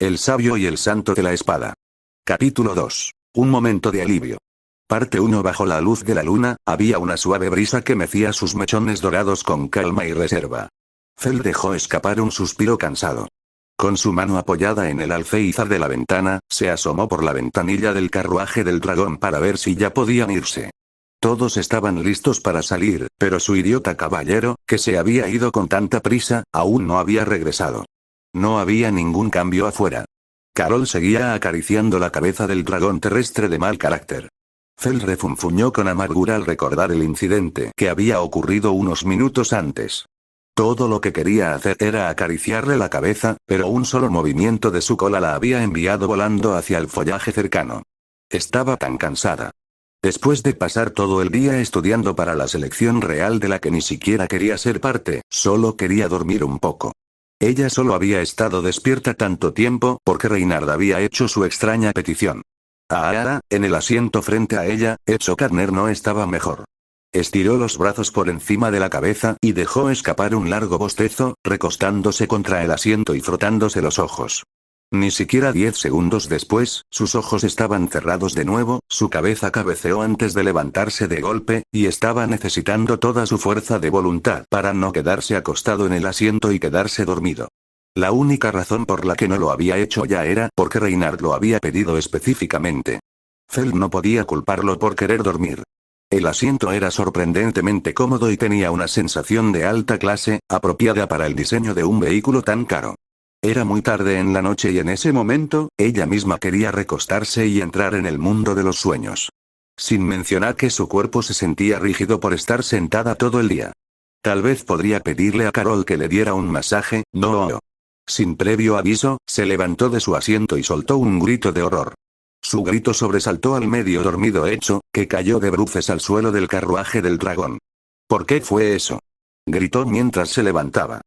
El sabio y el santo de la espada. Capítulo 2. Un momento de alivio. Parte 1. Bajo la luz de la luna, había una suave brisa que mecía sus mechones dorados con calma y reserva. Feld dejó escapar un suspiro cansado. Con su mano apoyada en el alféizar de la ventana, se asomó por la ventanilla del carruaje del dragón para ver si ya podían irse. Todos estaban listos para salir, pero su idiota caballero, que se había ido con tanta prisa, aún no había regresado. No había ningún cambio afuera. Carol seguía acariciando la cabeza del dragón terrestre de mal carácter. Feld refunfuñó con amargura al recordar el incidente que había ocurrido unos minutos antes. Todo lo que quería hacer era acariciarle la cabeza, pero un solo movimiento de su cola la había enviado volando hacia el follaje cercano. Estaba tan cansada. Después de pasar todo el día estudiando para la selección real de la que ni siquiera quería ser parte, solo quería dormir un poco. Ella solo había estado despierta tanto tiempo porque Reynard había hecho su extraña petición. Ahora, en el asiento frente a ella, Echo Carner no estaba mejor. Estiró los brazos por encima de la cabeza y dejó escapar un largo bostezo, recostándose contra el asiento y frotándose los ojos. Ni siquiera 10 segundos después, sus ojos estaban cerrados de nuevo, su cabeza cabeceó antes de levantarse de golpe, y estaba necesitando toda su fuerza de voluntad para no quedarse acostado en el asiento y quedarse dormido. La única razón por la que no lo había hecho ya era porque Reynard lo había pedido específicamente. Feld no podía culparlo por querer dormir. El asiento era sorprendentemente cómodo y tenía una sensación de alta clase, apropiada para el diseño de un vehículo tan caro. Era muy tarde en la noche y en ese momento, ella misma quería recostarse y entrar en el mundo de los sueños. Sin mencionar que su cuerpo se sentía rígido por estar sentada todo el día. Tal vez podría pedirle a Carol que le diera un masaje, ¿no? Sin previo aviso, se levantó de su asiento y soltó un grito de horror. Su grito sobresaltó al medio dormido Echo, que cayó de bruces al suelo del carruaje del dragón. ¿Por qué fue eso? Gritó mientras se levantaba.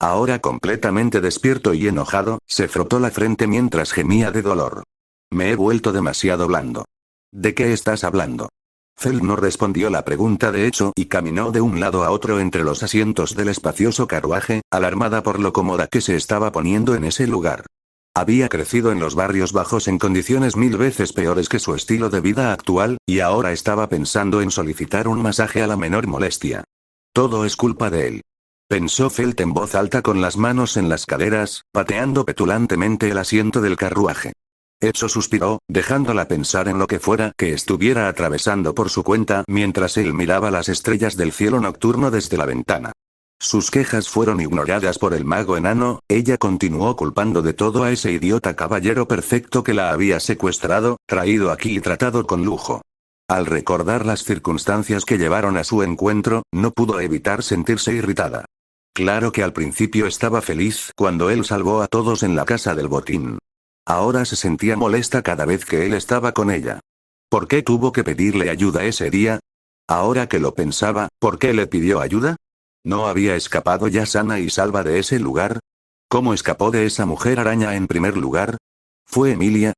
Ahora completamente despierto y enojado, se frotó la frente mientras gemía de dolor. Me he vuelto demasiado blando. ¿De qué estás hablando? Feld no respondió la pregunta de Echo y caminó de un lado a otro entre los asientos del espacioso carruaje, alarmada por lo cómoda que se estaba poniendo en ese lugar. Había crecido en los barrios bajos en condiciones 1000 veces peores que su estilo de vida actual, y ahora estaba pensando en solicitar un masaje a la menor molestia. Todo es culpa de él. Pensó Feld en voz alta con las manos en las caderas, pateando petulantemente el asiento del carruaje. Echo suspiró, dejándola pensar en lo que fuera que estuviera atravesando por su cuenta mientras él miraba las estrellas del cielo nocturno desde la ventana. Sus quejas fueron ignoradas por el mago enano, ella continuó culpando de todo a ese idiota caballero perfecto que la había secuestrado, traído aquí y tratado con lujo. Al recordar las circunstancias que llevaron a su encuentro, no pudo evitar sentirse irritada. Claro que al principio estaba feliz cuando él salvó a todos en la casa del botín. Ahora se sentía molesta cada vez que él estaba con ella. ¿Por qué tuvo que pedirle ayuda ese día? Ahora que lo pensaba, ¿por qué le pidió ayuda? ¿No había escapado ya sana y salva de ese lugar? ¿Cómo escapó de esa mujer araña en primer lugar? ¿Fue Emilia?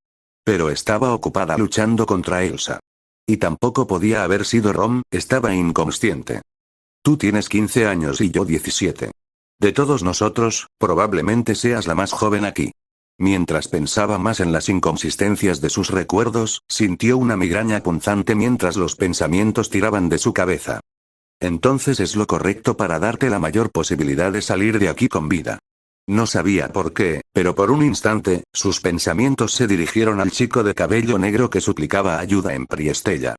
Pero estaba ocupada luchando contra Elsa. Y tampoco podía haber sido Rom, estaba inconsciente. Tú tienes 15 años y yo 17. De todos nosotros, probablemente seas la más joven aquí. Mientras pensaba más en las inconsistencias de sus recuerdos, sintió una migraña punzante mientras los pensamientos tiraban de su cabeza. Entonces es lo correcto para darte la mayor posibilidad de salir de aquí con vida. No sabía por qué, pero por un instante, sus pensamientos se dirigieron al chico de cabello negro que suplicaba ayuda en Priestella.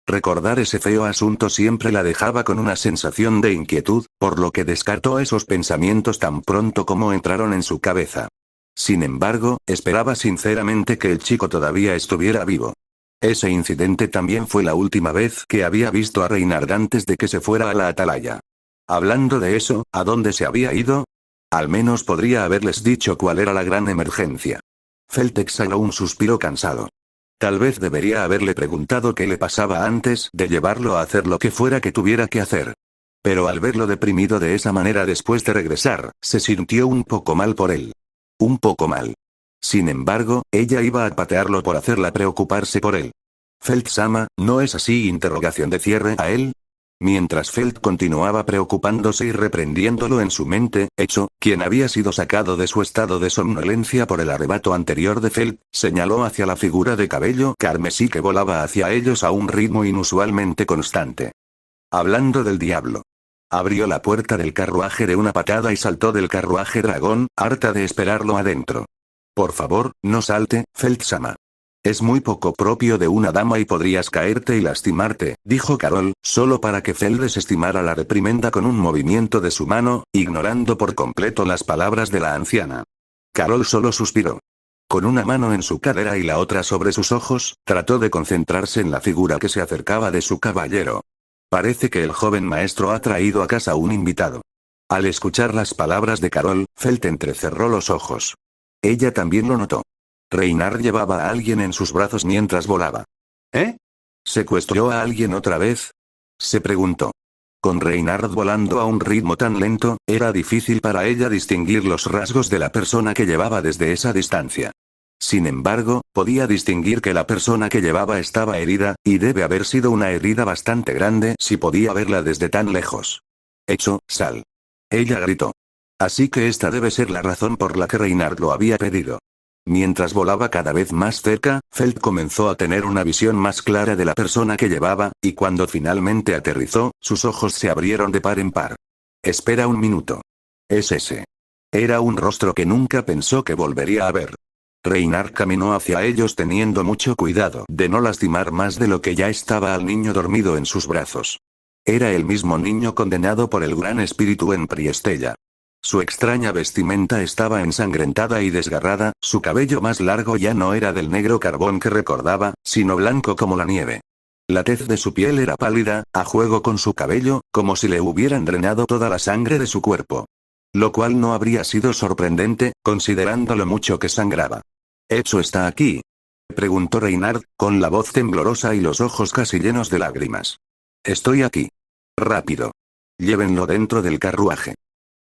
Recordar ese feo asunto siempre la dejaba con una sensación de inquietud, por lo que descartó esos pensamientos tan pronto como entraron en su cabeza. Sin embargo, esperaba sinceramente que el chico todavía estuviera vivo. Ese incidente también fue la última vez que había visto a Reynard antes de que se fuera a la atalaya. Hablando de eso, ¿a dónde se había ido? Al menos podría haberles dicho cuál era la gran emergencia. Feld exhaló un suspiro cansado. Tal vez debería haberle preguntado qué le pasaba antes de llevarlo a hacer lo que fuera que tuviera que hacer. Pero al verlo deprimido de esa manera después de regresar, se sintió un poco mal por él. Un poco mal. Sin embargo, ella iba a patearlo por hacerla preocuparse por él. Feld-sama, ¿no es así? Interrogación de cierre a él. Mientras Felt continuaba preocupándose y reprendiéndolo en su mente, Echo, quien había sido sacado de su estado de somnolencia por el arrebato anterior de Felt, señaló hacia la figura de cabello carmesí que volaba hacia ellos a un ritmo inusualmente constante. Hablando del diablo. Abrió la puerta del carruaje de una patada y saltó del carruaje dragón, harta de esperarlo adentro. Por favor, no salte, Felt-sama. Es muy poco propio de una dama y podrías caerte y lastimarte, dijo Carol, solo para que Felt desestimara la reprimenda con un movimiento de su mano, ignorando por completo las palabras de la anciana. Carol solo suspiró. Con una mano en su cadera y la otra sobre sus ojos, trató de concentrarse en la figura que se acercaba de su caballero. Parece que el joven maestro ha traído a casa un invitado. Al escuchar las palabras de Carol, Felt entrecerró los ojos. Ella también lo notó. Reynard llevaba a alguien en sus brazos mientras volaba. ¿Eh? ¿Secuestró a alguien otra vez? Se preguntó. Con Reynard volando a un ritmo tan lento, era difícil para ella distinguir los rasgos de la persona que llevaba desde esa distancia. Sin embargo, podía distinguir que la persona que llevaba estaba herida, y debe haber sido una herida bastante grande si podía verla desde tan lejos. Echo, sal. Ella gritó. Así que esta debe ser la razón por la que Reynard lo había pedido. Mientras volaba cada vez más cerca, Felt comenzó a tener una visión más clara de la persona que llevaba, y cuando finalmente aterrizó, sus ojos se abrieron de par en par. Espera un minuto. Es ese. Era un rostro que nunca pensó que volvería a ver. Reynard caminó hacia ellos teniendo mucho cuidado de no lastimar más de lo que ya estaba al niño dormido en sus brazos. Era el mismo niño condenado por el gran espíritu en Priestella. Su extraña vestimenta estaba ensangrentada y desgarrada, su cabello más largo ya no era del negro carbón que recordaba, sino blanco como la nieve. La tez de su piel era pálida, a juego con su cabello, como si le hubieran drenado toda la sangre de su cuerpo. Lo cual no habría sido sorprendente, considerando lo mucho que sangraba. ¿Echo está aquí?, preguntó Reynard, con la voz temblorosa y los ojos casi llenos de lágrimas. Estoy aquí. Rápido. Llévenlo dentro del carruaje.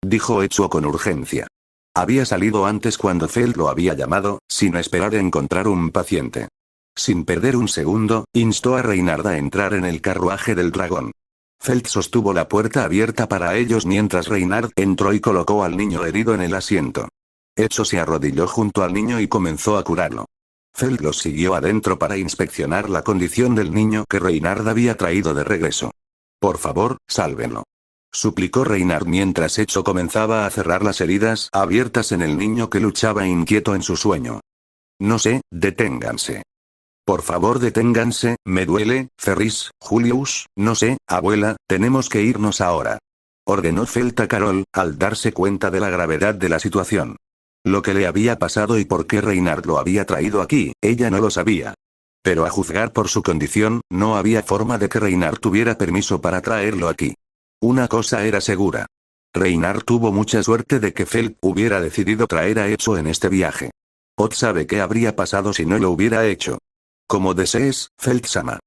Dijo Echo con urgencia. Había salido antes cuando Felt lo había llamado, sin esperar encontrar un paciente. Sin perder un segundo, instó a Reynard a entrar en el carruaje del dragón. Felt sostuvo la puerta abierta para ellos mientras Reynard entró y colocó al niño herido en el asiento. Echo se arrodilló junto al niño y comenzó a curarlo. Felt los siguió adentro para inspeccionar la condición del niño que Reynard había traído de regreso. Por favor, sálvenlo. Suplicó Reynard mientras Echo comenzaba a cerrar las heridas abiertas en el niño que luchaba inquieto en su sueño. No sé, deténganse. Por favor deténganse, me duele, Ferris, Julius, no sé, abuela, tenemos que irnos ahora. Ordenó Felt a Carol, al darse cuenta de la gravedad de la situación. Lo que le había pasado y por qué Reynard lo había traído aquí, ella no lo sabía. Pero a juzgar por su condición, no había forma de que Reynard tuviera permiso para traerlo aquí. Una cosa era segura. Reynard tuvo mucha suerte de que Felt hubiera decidido traer a Echo en este viaje. Odd sabe qué habría pasado si no lo hubiera hecho. Como desees, Felt-sama.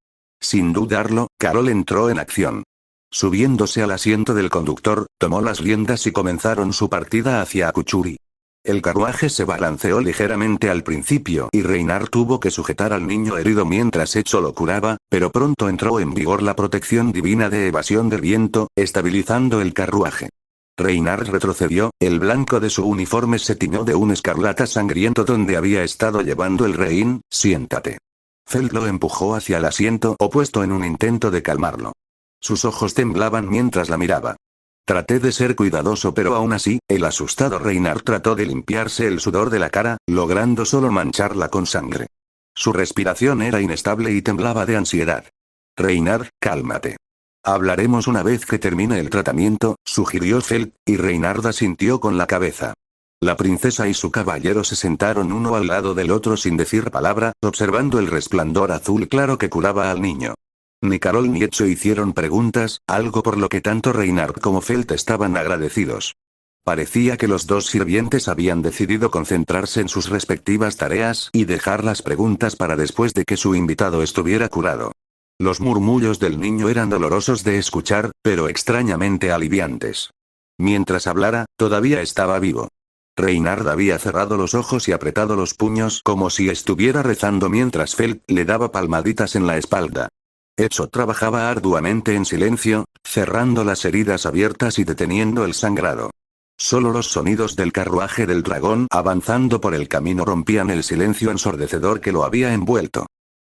Sin dudarlo, Carol entró en acción. Subiéndose al asiento del conductor, tomó las riendas y comenzaron su partida hacia Akuchuri. El carruaje se balanceó ligeramente al principio y Reynard tuvo que sujetar al niño herido mientras Echo lo curaba, pero pronto entró en vigor la protección divina de evasión del viento, estabilizando el carruaje. Reynard retrocedió, el blanco de su uniforme se tiñó de un escarlata sangriento donde había estado llevando el rehín. Siéntate. Felt lo empujó hacia el asiento opuesto en un intento de calmarlo. Sus ojos temblaban mientras la miraba. Traté de ser cuidadoso pero aún así, el asustado Reynard trató de limpiarse el sudor de la cara, logrando solo mancharla con sangre. Su respiración era inestable y temblaba de ansiedad. Reynard, cálmate. Hablaremos una vez que termine el tratamiento, sugirió Felt, y Reynard asintió con la cabeza. La princesa y su caballero se sentaron uno al lado del otro sin decir palabra, observando el resplandor azul claro que curaba al niño. Ni Carol ni Echo hicieron preguntas, algo por lo que tanto Reynard como Felt estaban agradecidos. Parecía que los dos sirvientes habían decidido concentrarse en sus respectivas tareas y dejar las preguntas para después de que su invitado estuviera curado. Los murmullos del niño eran dolorosos de escuchar, pero extrañamente aliviantes. Mientras hablara, todavía estaba vivo. Reynard había cerrado los ojos y apretado los puños como si estuviera rezando mientras Felt le daba palmaditas en la espalda. Echo trabajaba arduamente en silencio, cerrando las heridas abiertas y deteniendo el sangrado. Solo los sonidos del carruaje del dragón avanzando por el camino rompían el silencio ensordecedor que lo había envuelto.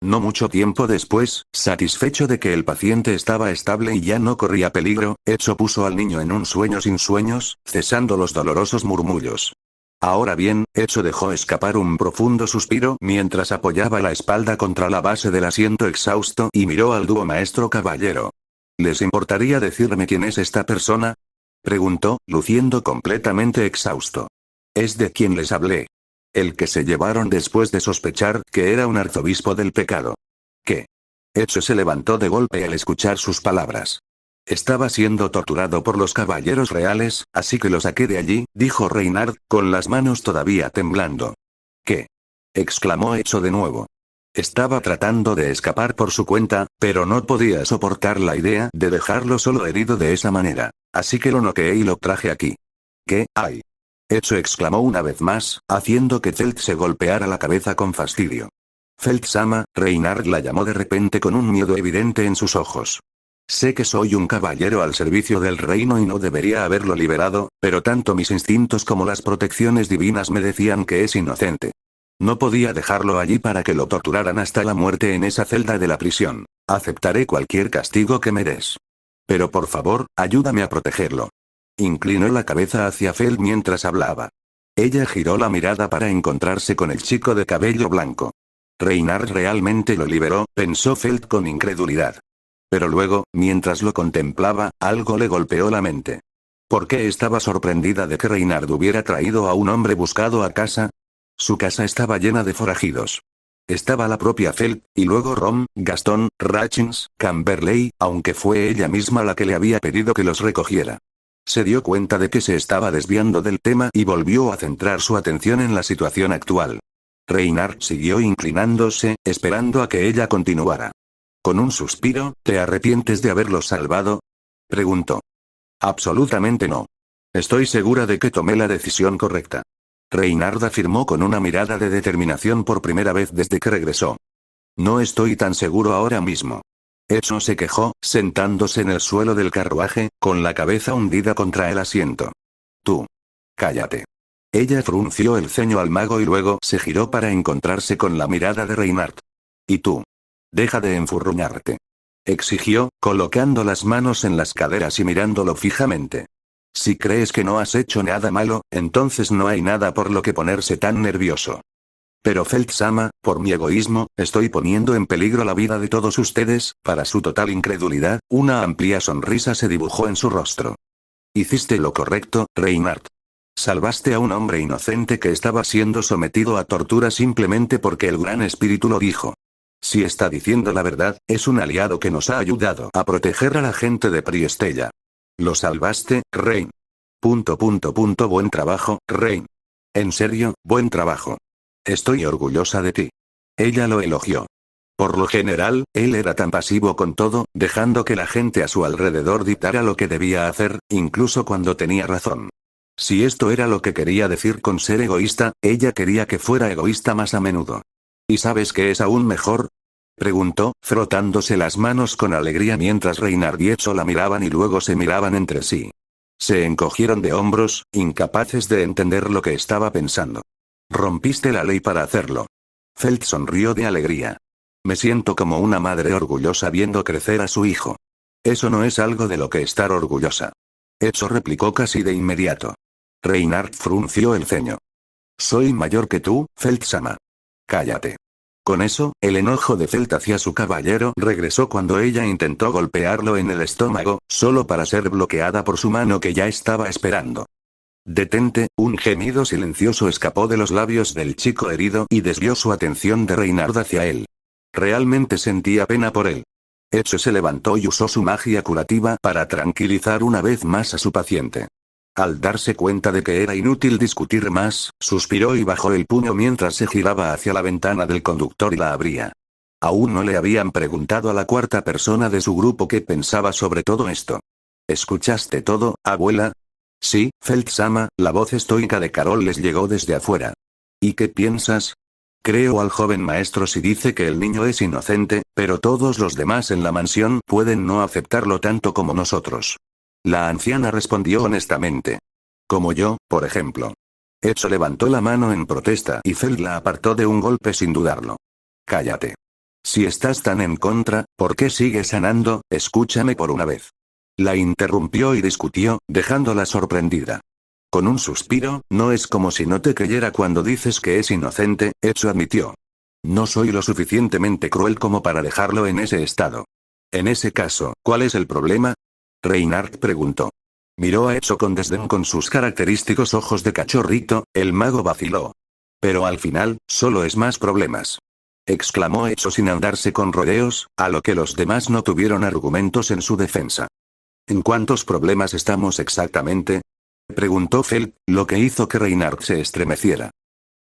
No mucho tiempo después, satisfecho de que el paciente estaba estable y ya no corría peligro, Echo puso al niño en un sueño sin sueños, cesando los dolorosos murmullos. Ahora bien, Echo dejó escapar un profundo suspiro mientras apoyaba la espalda contra la base del asiento exhausto y miró al dúo maestro caballero. ¿Les importaría decirme quién es esta persona? Preguntó, luciendo completamente exhausto. Es de quien les hablé. El que se llevaron después de sospechar que era un arzobispo del pecado. ¿Qué? Echo se levantó de golpe al escuchar sus palabras. Estaba siendo torturado por los caballeros reales, así que lo saqué de allí, dijo Reynard, con las manos todavía temblando. ¿Qué? Exclamó Echo de nuevo. Estaba tratando de escapar por su cuenta, pero no podía soportar la idea de dejarlo solo herido de esa manera. Así que lo noqueé y lo traje aquí. ¿Qué hay? Echo exclamó una vez más, haciendo que Felt se golpeara la cabeza con fastidio. Felt-sama, Reynard la llamó de repente con un miedo evidente en sus ojos. Sé que soy un caballero al servicio del reino y no debería haberlo liberado, pero tanto mis instintos como las protecciones divinas me decían que es inocente. No podía dejarlo allí para que lo torturaran hasta la muerte en esa celda de la prisión. Aceptaré cualquier castigo que me des. Pero por favor, ayúdame a protegerlo. Inclinó la cabeza hacia Felt mientras hablaba. Ella giró la mirada para encontrarse con el chico de cabello blanco. Reynard realmente lo liberó, pensó Felt con incredulidad. Pero luego, mientras lo contemplaba, algo le golpeó la mente. ¿Por qué estaba sorprendida de que Reynard hubiera traído a un hombre buscado a casa? Su casa estaba llena de forajidos. Estaba la propia Felt, y luego Rom, Gastón, Ratchins, Camberley, aunque fue ella misma la que le había pedido que los recogiera. Se dio cuenta de que se estaba desviando del tema y volvió a centrar su atención en la situación actual. Reynard siguió inclinándose, esperando a que ella continuara. Con un suspiro, ¿te arrepientes de haberlos salvado? Preguntó. Absolutamente no. Estoy segura de que tomé la decisión correcta. Reynard afirmó con una mirada de determinación por primera vez desde que regresó. No estoy tan seguro ahora mismo. Echo se quejó, sentándose en el suelo del carruaje, con la cabeza hundida contra el asiento. Tú. Cállate. Ella frunció el ceño al mago y luego se giró para encontrarse con la mirada de Reynard. ¿Y tú? Deja de enfurruñarte. Exigió, colocando las manos en las caderas y mirándolo fijamente. Si crees que no has hecho nada malo, entonces no hay nada por lo que ponerse tan nervioso. Pero Felt-sama, por mi egoísmo, estoy poniendo en peligro la vida de todos ustedes. Para su total incredulidad, una amplia sonrisa se dibujó en su rostro. Hiciste lo correcto, Reynard. Salvaste a un hombre inocente que estaba siendo sometido a tortura simplemente porque el Gran Espíritu lo dijo. Si está diciendo la verdad, es un aliado que nos ha ayudado a proteger a la gente de Priestella. Lo salvaste, Reyn. Buen trabajo, Reyn. En serio, buen trabajo. Estoy orgullosa de ti. Ella lo elogió. Por lo general, él era tan pasivo con todo, dejando que la gente a su alrededor dictara lo que debía hacer, incluso cuando tenía razón. Si esto era lo que quería decir con ser egoísta, ella quería que fuera egoísta más a menudo. ¿Y sabes qué es aún mejor? Preguntó, frotándose las manos con alegría mientras Reynard y Echo la miraban y luego se miraban entre sí. Se encogieron de hombros, incapaces de entender lo que estaba pensando. Rompiste la ley para hacerlo. Felt sonrió de alegría. Me siento como una madre orgullosa viendo crecer a su hijo. Eso no es algo de lo que estar orgullosa. Echo replicó casi de inmediato. Reynard frunció el ceño. Soy mayor que tú, Felt-sama. Cállate. Con eso, el enojo de Felt hacia su caballero regresó cuando ella intentó golpearlo en el estómago, solo para ser bloqueada por su mano que ya estaba esperando. Detente, un gemido silencioso escapó de los labios del chico herido y desvió su atención de Reynard hacia él. Realmente sentía pena por él. Echo se levantó y usó su magia curativa para tranquilizar una vez más a su paciente. Al darse cuenta de que era inútil discutir más, suspiró y bajó el puño mientras se giraba hacia la ventana del conductor y la abría. Aún no le habían preguntado a la cuarta persona de su grupo qué pensaba sobre todo esto. ¿Escuchaste todo, abuela? Sí, Felt-sama, la voz estoica de Carol les llegó desde afuera. ¿Y qué piensas? Creo al joven maestro si dice que el niño es inocente, pero todos los demás en la mansión pueden no aceptarlo tanto como nosotros. La anciana respondió honestamente. Como yo, por ejemplo. Echo levantó la mano en protesta y Feld la apartó de un golpe sin dudarlo. Cállate. Si estás tan en contra, ¿por qué sigues sanando? Escúchame por una vez. La interrumpió y discutió, dejándola sorprendida. Con un suspiro, no es como si no te creyera cuando dices que es inocente, Echo admitió. No soy lo suficientemente cruel como para dejarlo en ese estado. En ese caso, ¿cuál es el problema? Reinhardt preguntó. Miró a Echo con desdén con sus característicos ojos de cachorrito, el mago vaciló. Pero al final, solo es más problemas. Exclamó Echo sin andarse con rodeos, a lo que los demás no tuvieron argumentos en su defensa. ¿En cuántos problemas estamos exactamente? Preguntó Feld, lo que hizo que Reinhardt se estremeciera.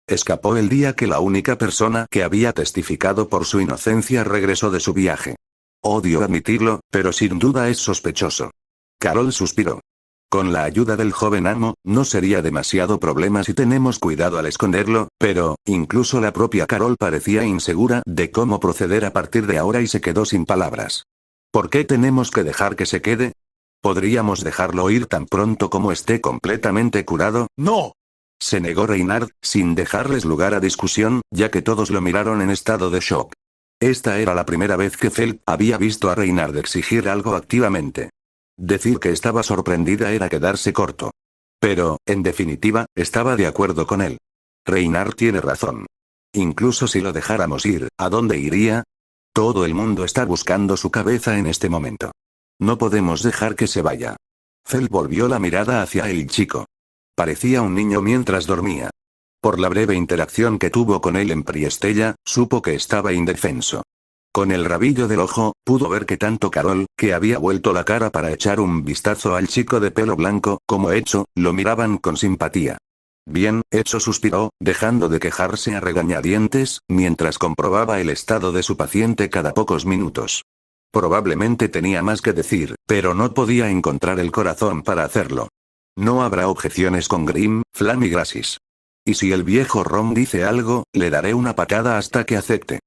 Escapó el día que la única persona que había testificado por su inocencia regresó de su viaje. Odio admitirlo, pero sin duda es sospechoso. Carol suspiró. Con la ayuda del joven amo, no sería demasiado problema si tenemos cuidado al esconderlo, pero, incluso la propia Carol parecía insegura de cómo proceder a partir de ahora y se quedó sin palabras. ¿Por qué tenemos que dejar que se quede? ¿Podríamos dejarlo ir tan pronto como esté completamente curado? ¡No! Se negó Reinhardt, sin dejarles lugar a discusión, ya que todos lo miraron en estado de shock. Esta era la primera vez que Feld había visto a Reinhardt exigir algo activamente. Decir que estaba sorprendida era quedarse corto. Pero, en definitiva, estaba de acuerdo con él. Reinhardt tiene razón. Incluso si lo dejáramos ir, ¿a dónde iría? Todo el mundo está buscando su cabeza en este momento. No podemos dejar que se vaya. Feld volvió la mirada hacia el chico. Parecía un niño mientras dormía. Por la breve interacción que tuvo con él en Priestella, supo que estaba indefenso. Con el rabillo del ojo, pudo ver que tanto Carol, que había vuelto la cara para echar un vistazo al chico de pelo blanco, como Echo, lo miraban con simpatía. Bien, Echo suspiró, dejando de quejarse a regañadientes, mientras comprobaba el estado de su paciente cada pocos minutos. Probablemente tenía más que decir, pero no podía encontrar el corazón para hacerlo. No habrá objeciones con Grim, Flam y Grassis. Y si el viejo Rom dice algo, le daré una patada hasta que acepte.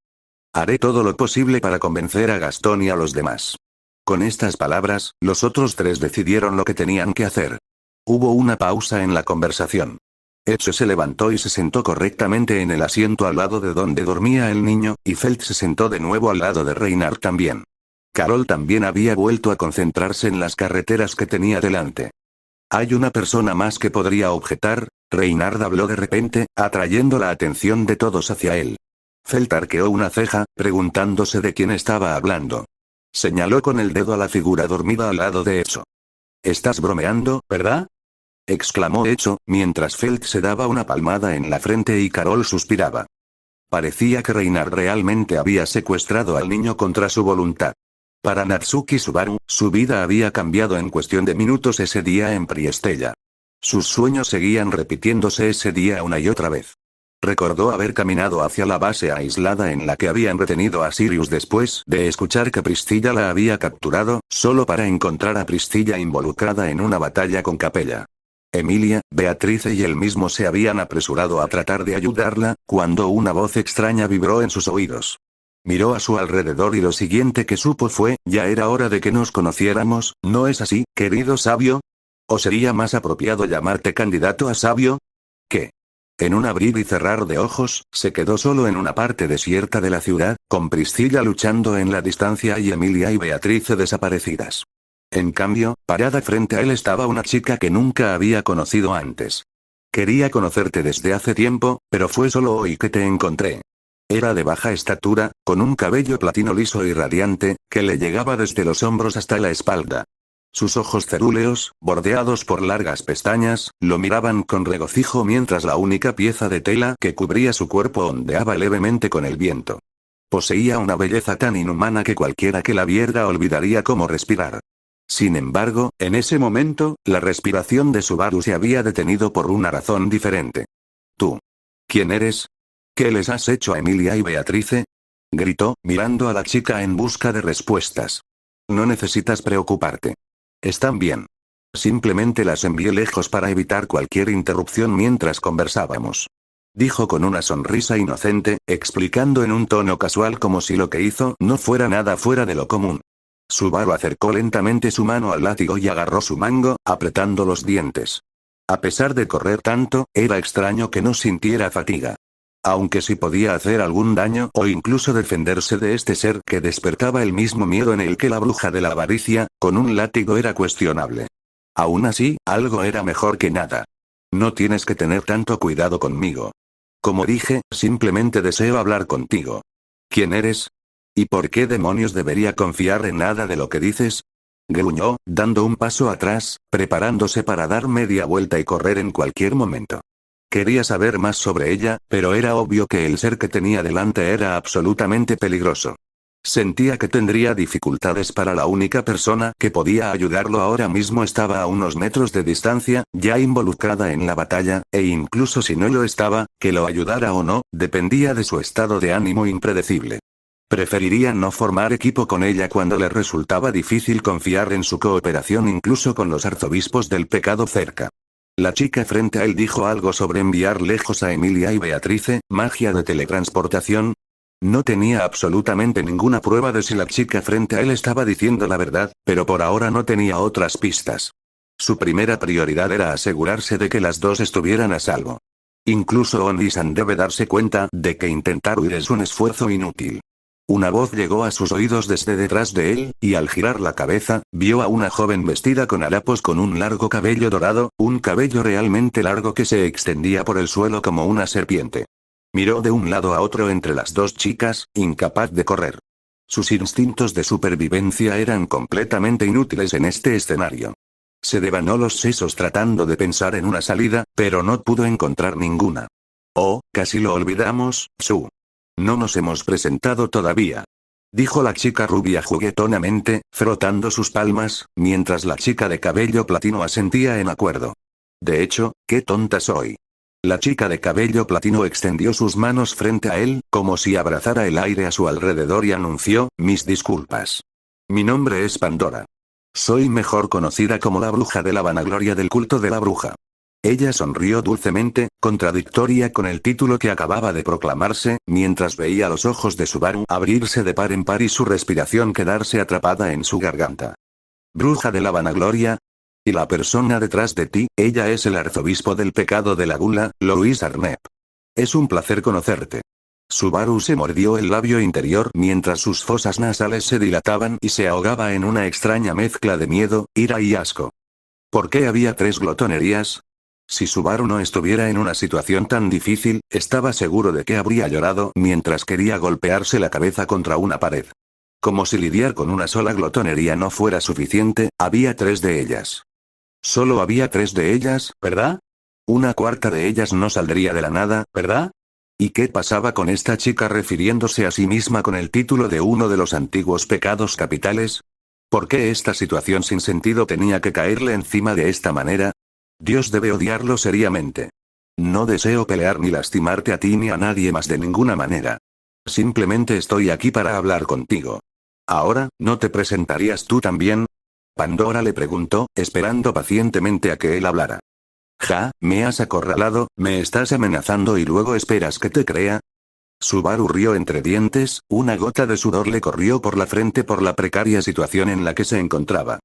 Haré todo lo posible para convencer a Gastón y a los demás. Con estas palabras, los otros tres decidieron lo que tenían que hacer. Hubo una pausa en la conversación. Echo se levantó y se sentó correctamente en el asiento al lado de donde dormía el niño, y Feld se sentó de nuevo al lado de Reinhardt también. Carol también había vuelto a concentrarse en las carreteras que tenía delante. Hay una persona más que podría objetar, Reinhardt habló de repente, atrayendo la atención de todos hacia él. Feld arqueó una ceja, preguntándose de quién estaba hablando. Señaló con el dedo a la figura dormida al lado de Echo. «Estás bromeando, ¿verdad?», exclamó Echo, mientras Feld se daba una palmada en la frente y Carol suspiraba. Parecía que Reinhardt realmente había secuestrado al niño contra su voluntad. Para Natsuki Subaru, su vida había cambiado en cuestión de minutos ese día en Priestella. Sus sueños seguían repitiéndose ese día una y otra vez. Recordó haber caminado hacia la base aislada en la que habían retenido a Sirius después de escuchar que Priscilla la había capturado, solo para encontrar a Priscilla involucrada en una batalla con Capella. Emilia, Beatrice y él mismo se habían apresurado a tratar de ayudarla, cuando una voz extraña vibró en sus oídos. Miró a su alrededor y lo siguiente que supo fue, ya era hora de que nos conociéramos, ¿no es así, querido sabio? ¿O sería más apropiado llamarte candidato a sabio? ¿Qué? En un abrir y cerrar de ojos, se quedó solo en una parte desierta de la ciudad, con Priscilla luchando en la distancia y Emilia y Beatrice desaparecidas. En cambio, parada frente a él estaba una chica que nunca había conocido antes. Quería conocerte desde hace tiempo, pero fue solo hoy que te encontré. Era de baja estatura, con un cabello platino liso y radiante, que le llegaba desde los hombros hasta la espalda. Sus ojos cerúleos, bordeados por largas pestañas, lo miraban con regocijo mientras la única pieza de tela que cubría su cuerpo ondeaba levemente con el viento. Poseía una belleza tan inhumana que cualquiera que la viera olvidaría cómo respirar. Sin embargo, en ese momento, la respiración de Subaru se había detenido por una razón diferente. «¿Tú? ¿Quién eres? ¿Qué les has hecho a Emilia y Beatrice?», gritó, mirando a la chica en busca de respuestas. «No necesitas preocuparte. Están bien. Simplemente las envié lejos para evitar cualquier interrupción mientras conversábamos». Dijo con una sonrisa inocente, explicando en un tono casual como si lo que hizo no fuera nada fuera de lo común. Subaru acercó lentamente su mano al látigo y agarró su mango, apretando los dientes. A pesar de correr tanto, era extraño que no sintiera fatiga. Aunque sí podía hacer algún daño o incluso defenderse de este ser que despertaba el mismo miedo en el que la bruja de la avaricia, con un látigo era cuestionable. Aún así, algo era mejor que nada. No tienes que tener tanto cuidado conmigo. Como dije, simplemente deseo hablar contigo. ¿Quién eres? ¿Y por qué demonios debería confiar en nada de lo que dices? Gruñó, dando un paso atrás, preparándose para dar media vuelta y correr en cualquier momento. Quería saber más sobre ella, pero era obvio que el ser que tenía delante era absolutamente peligroso. Sentía que tendría dificultades para la única persona que podía ayudarlo ahora mismo estaba a unos metros de distancia, ya involucrada en la batalla, e incluso si no lo estaba, que lo ayudara o no, dependía de su estado de ánimo impredecible. Preferiría no formar equipo con ella cuando le resultaba difícil confiar en su cooperación incluso con los arzobispos del pecado cerca. La chica frente a él dijo algo sobre enviar lejos a Emilia y Beatrice, magia de teletransportación. No tenía absolutamente ninguna prueba de si la chica frente a él estaba diciendo la verdad, pero por ahora no tenía otras pistas. Su primera prioridad era asegurarse de que las dos estuvieran a salvo. Incluso Onisan debe darse cuenta de que intentar huir es un esfuerzo inútil. Una voz llegó a sus oídos desde detrás de él, y al girar la cabeza, vio a una joven vestida con harapos con un largo cabello dorado, un cabello realmente largo que se extendía por el suelo como una serpiente. Miró de un lado a otro entre las dos chicas, incapaz de correr. Sus instintos de supervivencia eran completamente inútiles en este escenario. Se devanó los sesos tratando de pensar en una salida, pero no pudo encontrar ninguna. Oh, casi lo olvidamos, Su. No nos hemos presentado todavía. Dijo la chica rubia juguetonamente, frotando sus palmas, mientras la chica de cabello platino asentía en acuerdo. De hecho, qué tonta soy. La chica de cabello platino extendió sus manos frente a él, como si abrazara el aire a su alrededor y anunció, mis disculpas. Mi nombre es Pandora. Soy mejor conocida como la bruja de la vanagloria del culto de la bruja. Ella sonrió dulcemente, contradictoria con el título que acababa de proclamarse, mientras veía los ojos de Subaru abrirse de par en par y su respiración quedarse atrapada en su garganta. Bruja de la vanagloria. Y la persona detrás de ti, ella es el arzobispo del pecado de la gula, Louis Arnep. Es un placer conocerte. Subaru se mordió el labio interior mientras sus fosas nasales se dilataban y se ahogaba en una extraña mezcla de miedo, ira y asco. ¿Por qué había tres glotonerías? Si Subaru no estuviera en una situación tan difícil, estaba seguro de que habría llorado mientras quería golpearse la cabeza contra una pared. Como si lidiar con una sola glotonería no fuera suficiente, había tres de ellas. Solo había tres de ellas, ¿verdad? Una cuarta de ellas no saldría de la nada, ¿verdad? ¿Y qué pasaba con esta chica refiriéndose a sí misma con el título de uno de los antiguos pecados capitales? ¿Por qué esta situación sin sentido tenía que caerle encima de esta manera? Dios debe odiarlo seriamente. No deseo pelear ni lastimarte a ti ni a nadie más de ninguna manera. Simplemente estoy aquí para hablar contigo. Ahora, ¿no te presentarías tú también? Pandora le preguntó, esperando pacientemente a que él hablara. Ja, me has acorralado, me estás amenazando y luego esperas que te crea. Subaru rió entre dientes, una gota de sudor le corrió por la frente por la precaria situación en la que se encontraba.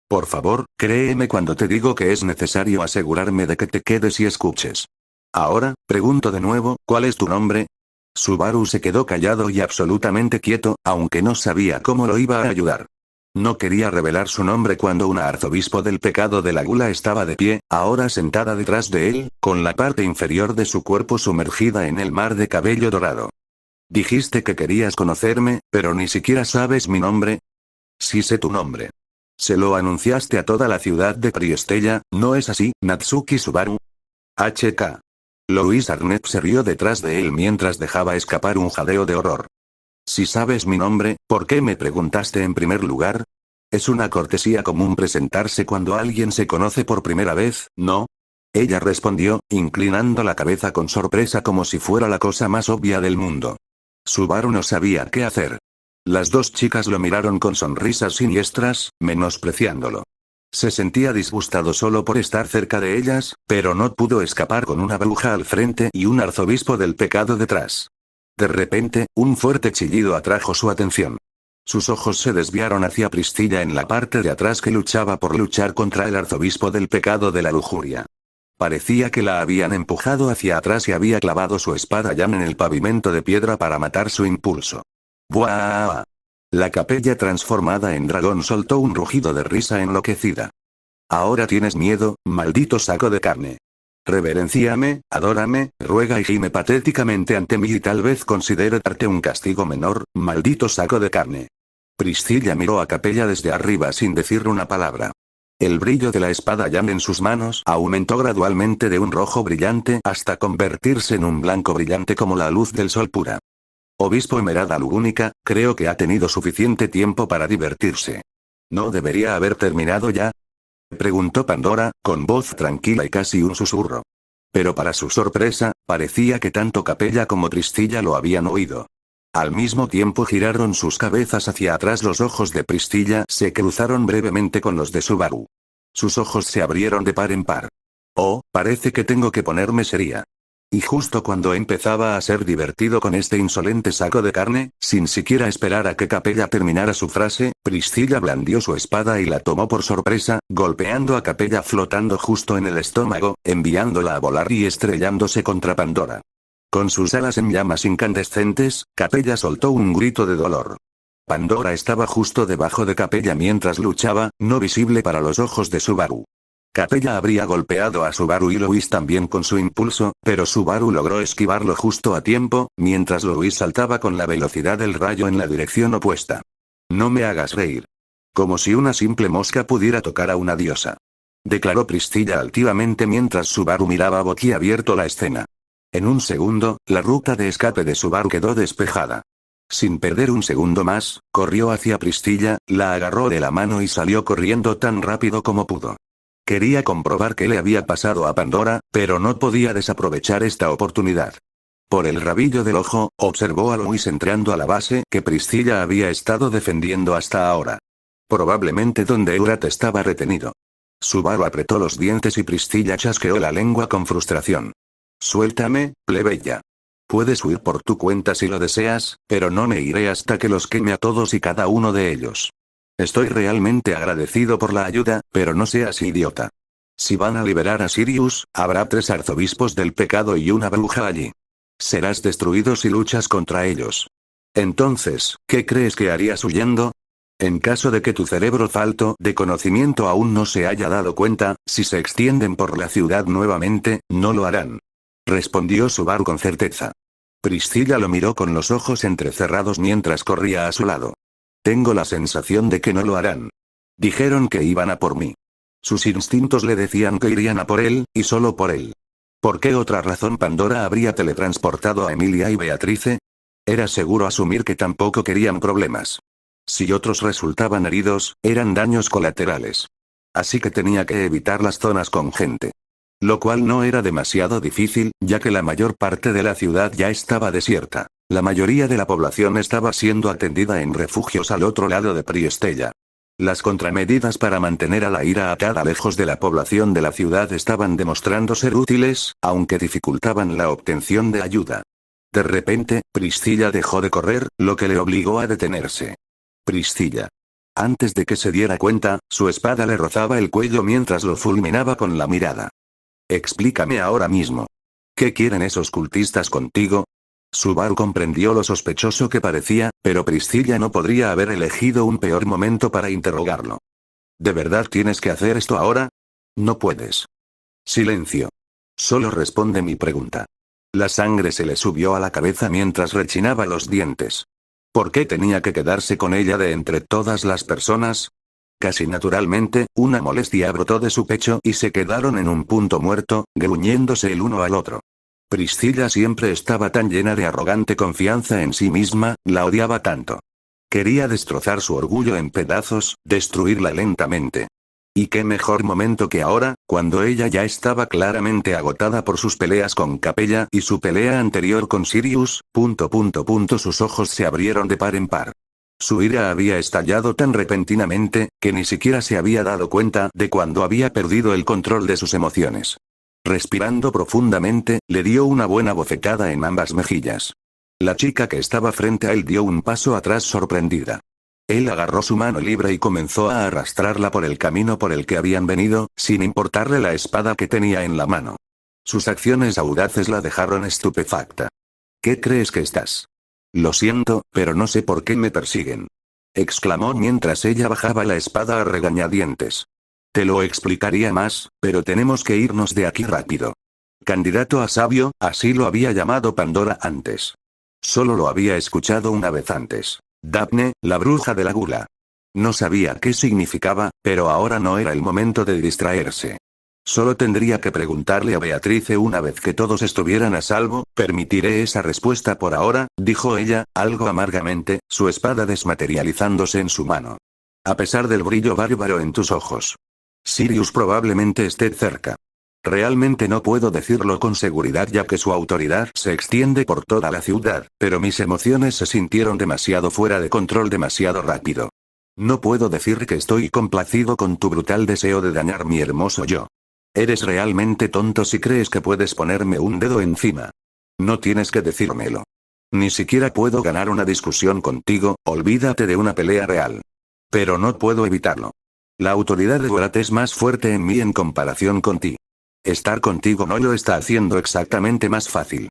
Por favor, créeme cuando te digo que es necesario asegurarme de que te quedes y escuches. Ahora, pregunto de nuevo, ¿cuál es tu nombre? Subaru se quedó callado y absolutamente quieto, aunque no sabía cómo lo iba a ayudar. No quería revelar su nombre cuando un arzobispo del pecado de la gula estaba de pie, ahora sentada detrás de él, con la parte inferior de su cuerpo sumergida en el mar de cabello dorado. Dijiste que querías conocerme, pero ni siquiera sabes mi nombre. Sí sé tu nombre. Se lo anunciaste a toda la ciudad de Priestella, ¿no es así, Natsuki Subaru? HK. Louis Arnett se rió detrás de él mientras dejaba escapar un jadeo de horror. Si sabes mi nombre, ¿por qué me preguntaste en primer lugar? Es una cortesía común presentarse cuando alguien se conoce por primera vez, ¿no? Ella respondió, inclinando la cabeza con sorpresa como si fuera la cosa más obvia del mundo. Subaru no sabía qué hacer. Las dos chicas lo miraron con sonrisas siniestras, menospreciándolo. Se sentía disgustado solo por estar cerca de ellas, pero no pudo escapar con una bruja al frente y un arzobispo del pecado detrás. De repente, un fuerte chillido atrajo su atención. Sus ojos se desviaron hacia Priscilla en la parte de atrás que luchaba por luchar contra el arzobispo del pecado de la lujuria. Parecía que la habían empujado hacia atrás y había clavado su espada ya en el pavimento de piedra para matar su impulso. ¡Buah! La capella transformada en dragón soltó un rugido de risa enloquecida. Ahora tienes miedo, maldito saco de carne. Reverencíame, adórame, ruega y gime patéticamente ante mí y tal vez considere darte un castigo menor, maldito saco de carne. Priscilla miró a Capella desde arriba sin decir una palabra. El brillo de la espada llama en sus manos aumentó gradualmente de un rojo brillante hasta convertirse en un blanco brillante como la luz del sol pura. Obispo Emerada Lugúnica, creo que ha tenido suficiente tiempo para divertirse. ¿No debería haber terminado ya? Preguntó Pandora, con voz tranquila y casi un susurro. Pero para su sorpresa, parecía que tanto Capella como Priscilla lo habían oído. Al mismo tiempo giraron sus cabezas hacia atrás. Los ojos de Priscilla se cruzaron brevemente con los de Subaru. Sus ojos se abrieron de par en par. Oh, parece que tengo que ponerme seria. Y justo cuando empezaba a ser divertido con este insolente saco de carne, sin siquiera esperar a que Capella terminara su frase, Priscilla blandió su espada y la tomó por sorpresa, golpeando a Capella flotando justo en el estómago, enviándola a volar y estrellándose contra Pandora. Con sus alas en llamas incandescentes, Capella soltó un grito de dolor. Pandora estaba justo debajo de Capella mientras luchaba, no visible para los ojos de Subaru. Capella habría golpeado a Subaru y Louis también con su impulso, pero Subaru logró esquivarlo justo a tiempo, mientras Louis saltaba con la velocidad del rayo en la dirección opuesta. No me hagas reír. Como si una simple mosca pudiera tocar a una diosa. Declaró Priscilla altivamente mientras Subaru miraba boquiabierto la escena. En un segundo, la ruta de escape de Subaru quedó despejada. Sin perder un segundo más, corrió hacia Priscilla, la agarró de la mano y salió corriendo tan rápido como pudo. Quería comprobar qué le había pasado a Pandora, pero no podía desaprovechar esta oportunidad. Por el rabillo del ojo, observó a Louis entrando a la base que Priscilla había estado defendiendo hasta ahora. Probablemente donde Eurat estaba retenido. Subaru apretó los dientes y Priscilla chasqueó la lengua con frustración. Suéltame, plebeya. Puedes huir por tu cuenta si lo deseas, pero no me iré hasta que los queme a todos y cada uno de ellos. Estoy realmente agradecido por la ayuda, pero no seas idiota. Si van a liberar a Sirius, habrá 3 arzobispos del pecado y una bruja allí. Serás destruido si luchas contra ellos. Entonces, ¿qué crees que harías huyendo? En caso de que tu cerebro falto de conocimiento aún no se haya dado cuenta, si se extienden por la ciudad nuevamente, no lo harán. Respondió Subaru con certeza. Priscilla lo miró con los ojos entrecerrados mientras corría a su lado. Tengo la sensación de que no lo harán. Dijeron que iban a por mí. Sus instintos le decían que irían a por él, y solo por él. ¿Por qué otra razón Pandora habría teletransportado a Emilia y Beatrice? Era seguro asumir que tampoco querían problemas. Si otros resultaban heridos, eran daños colaterales. Así que tenía que evitar las zonas con gente. Lo cual no era demasiado difícil, ya que la mayor parte de la ciudad ya estaba desierta. La mayoría de la población estaba siendo atendida en refugios al otro lado de Priestella. Las contramedidas para mantener a la ira atada lejos de la población de la ciudad estaban demostrando ser útiles, aunque dificultaban la obtención de ayuda. De repente, Priscilla dejó de correr, lo que le obligó a detenerse. Priscilla. Antes de que se diera cuenta, su espada le rozaba el cuello mientras lo fulminaba con la mirada. Explícame ahora mismo. ¿Qué quieren esos cultistas contigo? Subaru comprendió lo sospechoso que parecía, pero Priscilla no podría haber elegido un peor momento para interrogarlo. ¿De verdad tienes que hacer esto ahora? No puedes. Silencio. Solo responde mi pregunta. La sangre se le subió a la cabeza mientras rechinaba los dientes. ¿Por qué tenía que quedarse con ella de entre todas las personas? Casi naturalmente, una molestia brotó de su pecho y se quedaron en un punto muerto, gruñéndose el uno al otro. Priscilla siempre estaba tan llena de arrogante confianza en sí misma, la odiaba tanto. Quería destrozar su orgullo en pedazos, destruirla lentamente. Y qué mejor momento que ahora, cuando ella ya estaba claramente agotada por sus peleas con Capella y su pelea anterior con Sirius, Sus ojos se abrieron de par en par. Su ira había estallado tan repentinamente, que ni siquiera se había dado cuenta de cuando había perdido el control de sus emociones. Respirando profundamente, le dio una buena bofetada en ambas mejillas. La chica que estaba frente a él dio un paso atrás sorprendida. Él agarró su mano libre y comenzó a arrastrarla por el camino por el que habían venido, sin importarle la espada que tenía en la mano. Sus acciones audaces la dejaron estupefacta. ¿Qué crees que estás? Lo siento, pero no sé por qué me persiguen. Exclamó mientras ella bajaba la espada a regañadientes. Te lo explicaría más, pero tenemos que irnos de aquí rápido. Candidato a sabio, así lo había llamado Pandora antes. Solo lo había escuchado una vez antes. Daphne, la bruja de la gula. No sabía qué significaba, pero ahora no era el momento de distraerse. Solo tendría que preguntarle a Beatrice una vez que todos estuvieran a salvo. Permitiré esa respuesta por ahora, dijo ella, algo amargamente, su espada desmaterializándose en su mano. A pesar del brillo bárbaro en tus ojos. Sirius probablemente esté cerca. Realmente no puedo decirlo con seguridad ya que su autoridad se extiende por toda la ciudad, pero mis emociones se sintieron demasiado fuera de control demasiado rápido. No puedo decir que estoy complacido con tu brutal deseo de dañar mi hermoso yo. Eres realmente tonto si crees que puedes ponerme un dedo encima. No tienes que decírmelo. Ni siquiera puedo ganar una discusión contigo, olvídate de una pelea real. Pero no puedo evitarlo. La autoridad de Borat es más fuerte en mí en comparación con ti. Estar contigo no lo está haciendo exactamente más fácil.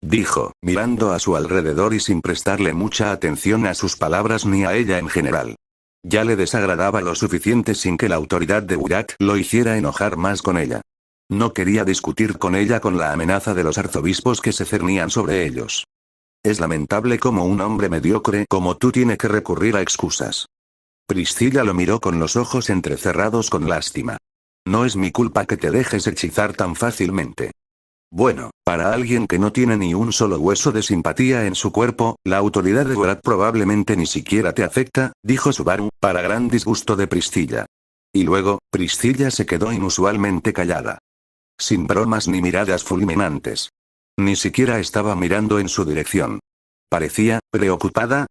Dijo, mirando a su alrededor y sin prestarle mucha atención a sus palabras ni a ella en general. Ya le desagradaba lo suficiente sin que la autoridad de Borat lo hiciera enojar más con ella. No quería discutir con ella con la amenaza de los arzobispos que se cernían sobre ellos. Es lamentable cómo un hombre mediocre como tú tiene que recurrir a excusas. Priscilla lo miró con los ojos entrecerrados con lástima. No es mi culpa que te dejes hechizar tan fácilmente. Bueno, para alguien que no tiene ni un solo hueso de simpatía en su cuerpo, la autoridad de Borat probablemente ni siquiera te afecta, dijo Subaru, para gran disgusto de Priscilla. Y luego, Priscilla se quedó inusualmente callada. Sin bromas ni miradas fulminantes. Ni siquiera estaba mirando en su dirección. Parecía preocupada.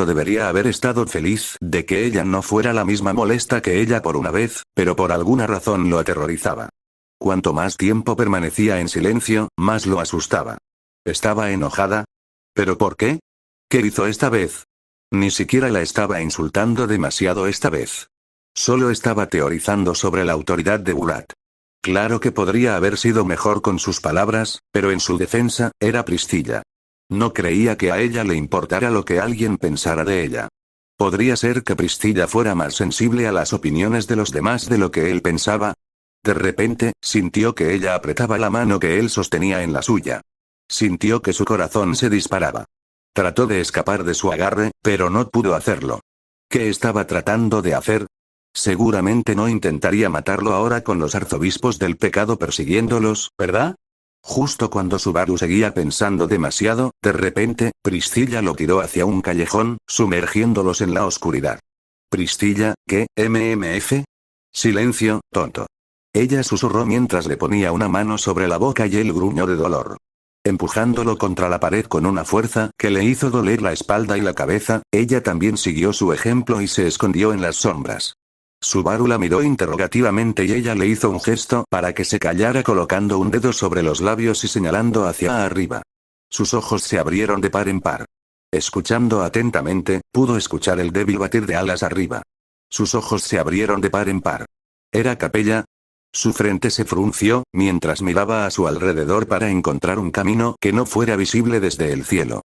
Debería haber estado feliz de que ella no fuera la misma molesta que ella por una vez, pero por alguna razón lo aterrorizaba. Cuanto más tiempo permanecía en silencio, más lo asustaba. ¿Estaba enojada? ¿Pero por qué? ¿Qué hizo esta vez? Ni siquiera la estaba insultando demasiado esta vez. Solo estaba teorizando sobre la autoridad de Borat. Claro que podría haber sido mejor con sus palabras, pero en su defensa, era Priscilla. No creía que a ella le importara lo que alguien pensara de ella. ¿Podría ser que Priscilla fuera más sensible a las opiniones de los demás de lo que él pensaba? De repente, sintió que ella apretaba la mano que él sostenía en la suya. Sintió que su corazón se disparaba. Trató de escapar de su agarre, pero no pudo hacerlo. ¿Qué estaba tratando de hacer? Seguramente no intentaría matarlo ahora con los arzobispos del pecado persiguiéndolos, ¿verdad? Justo cuando Subaru seguía pensando demasiado, de repente, Priscilla lo tiró hacia un callejón, sumergiéndolos en la oscuridad. Priscilla, ¿qué, MMF? Silencio, tonto. Ella susurró mientras le ponía una mano sobre la boca y él gruñó de dolor. Empujándolo contra la pared con una fuerza que le hizo doler la espalda y la cabeza, ella también siguió su ejemplo y se escondió en las sombras. Subaru la miró interrogativamente y ella le hizo un gesto para que se callara colocando un dedo sobre los labios y señalando hacia arriba. Sus ojos se abrieron de par en par. Escuchando atentamente, pudo escuchar el débil batir de alas arriba. Sus ojos se abrieron de par en par. ¿Era Capella? Su frente se frunció, mientras miraba a su alrededor para encontrar un camino que no fuera visible desde el cielo.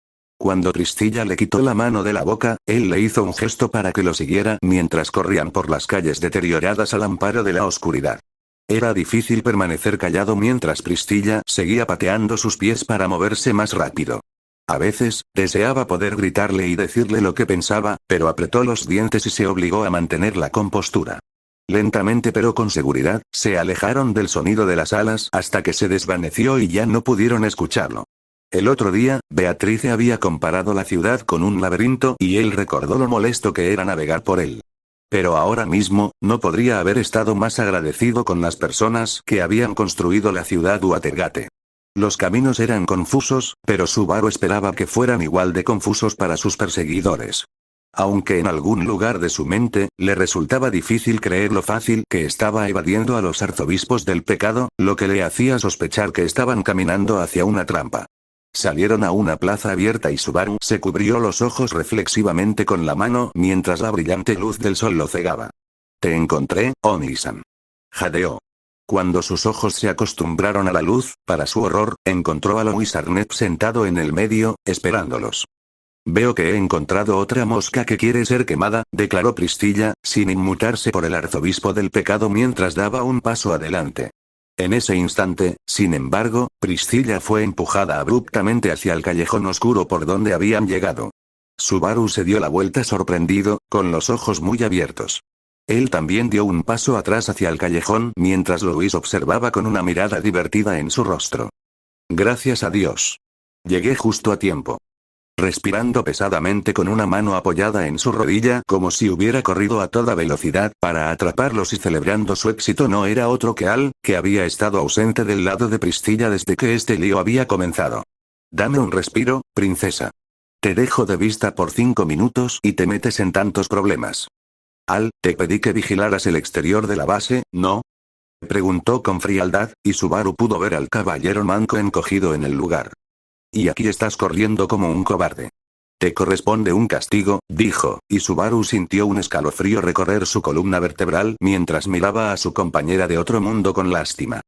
Cuando Priscilla le quitó la mano de la boca, él le hizo un gesto para que lo siguiera mientras corrían por las calles deterioradas al amparo de la oscuridad. Era difícil permanecer callado mientras Priscilla seguía pateando sus pies para moverse más rápido. A veces, deseaba poder gritarle y decirle lo que pensaba, pero apretó los dientes y se obligó a mantener la compostura. Lentamente pero con seguridad, se alejaron del sonido de las alas hasta que se desvaneció y ya no pudieron escucharlo. El otro día, Beatrice había comparado la ciudad con un laberinto y él recordó lo molesto que era navegar por él. Pero ahora mismo, no podría haber estado más agradecido con las personas que habían construido la ciudad Watergate. Los caminos eran confusos, pero Subaru esperaba que fueran igual de confusos para sus perseguidores. Aunque en algún lugar de su mente, le resultaba difícil creer lo fácil que estaba evadiendo a los arzobispos del pecado, lo que le hacía sospechar que estaban caminando hacia una trampa. Salieron a una plaza abierta y Subaru se cubrió los ojos reflexivamente con la mano mientras la brillante luz del sol lo cegaba. Te encontré, Oni-san. Jadeó. Cuando sus ojos se acostumbraron a la luz, para su horror, encontró a Louis Arnett sentado en el medio, esperándolos. Veo que he encontrado otra mosca que quiere ser quemada, declaró Pristilla, sin inmutarse por el arzobispo del pecado mientras daba un paso adelante. En ese instante, sin embargo, Priscilla fue empujada abruptamente hacia el callejón oscuro por donde habían llegado. Subaru se dio la vuelta sorprendido, con los ojos muy abiertos. Él también dio un paso atrás hacia el callejón mientras Louis observaba con una mirada divertida en su rostro. Gracias a Dios. Llegué justo a tiempo. Respirando pesadamente con una mano apoyada en su rodilla como si hubiera corrido a toda velocidad para atraparlos y celebrando su éxito no era otro que Al, que había estado ausente del lado de Priscilla desde que este lío había comenzado. Dame un respiro, princesa. Te dejo de vista por 5 minutos y te metes en tantos problemas. Al, te pedí que vigilaras el exterior de la base, ¿no? Preguntó con frialdad, y Subaru pudo ver al caballero manco encogido en el lugar. Y aquí estás corriendo como un cobarde. Te corresponde un castigo, dijo, y Subaru sintió un escalofrío recorrer su columna vertebral mientras miraba a su compañera de otro mundo con lástima.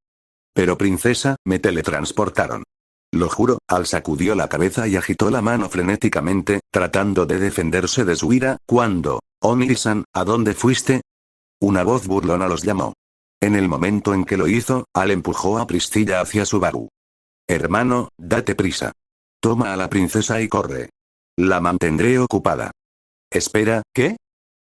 Pero princesa, me teletransportaron. Lo juro, Al sacudió la cabeza y agitó la mano frenéticamente, tratando de defenderse de su ira, cuando, Oni-san, ¿a dónde fuiste? Una voz burlona los llamó. En el momento en que lo hizo, Al empujó a Priscilla hacia Subaru. Hermano, date prisa. Toma a la princesa y corre. La mantendré ocupada. Espera, ¿qué?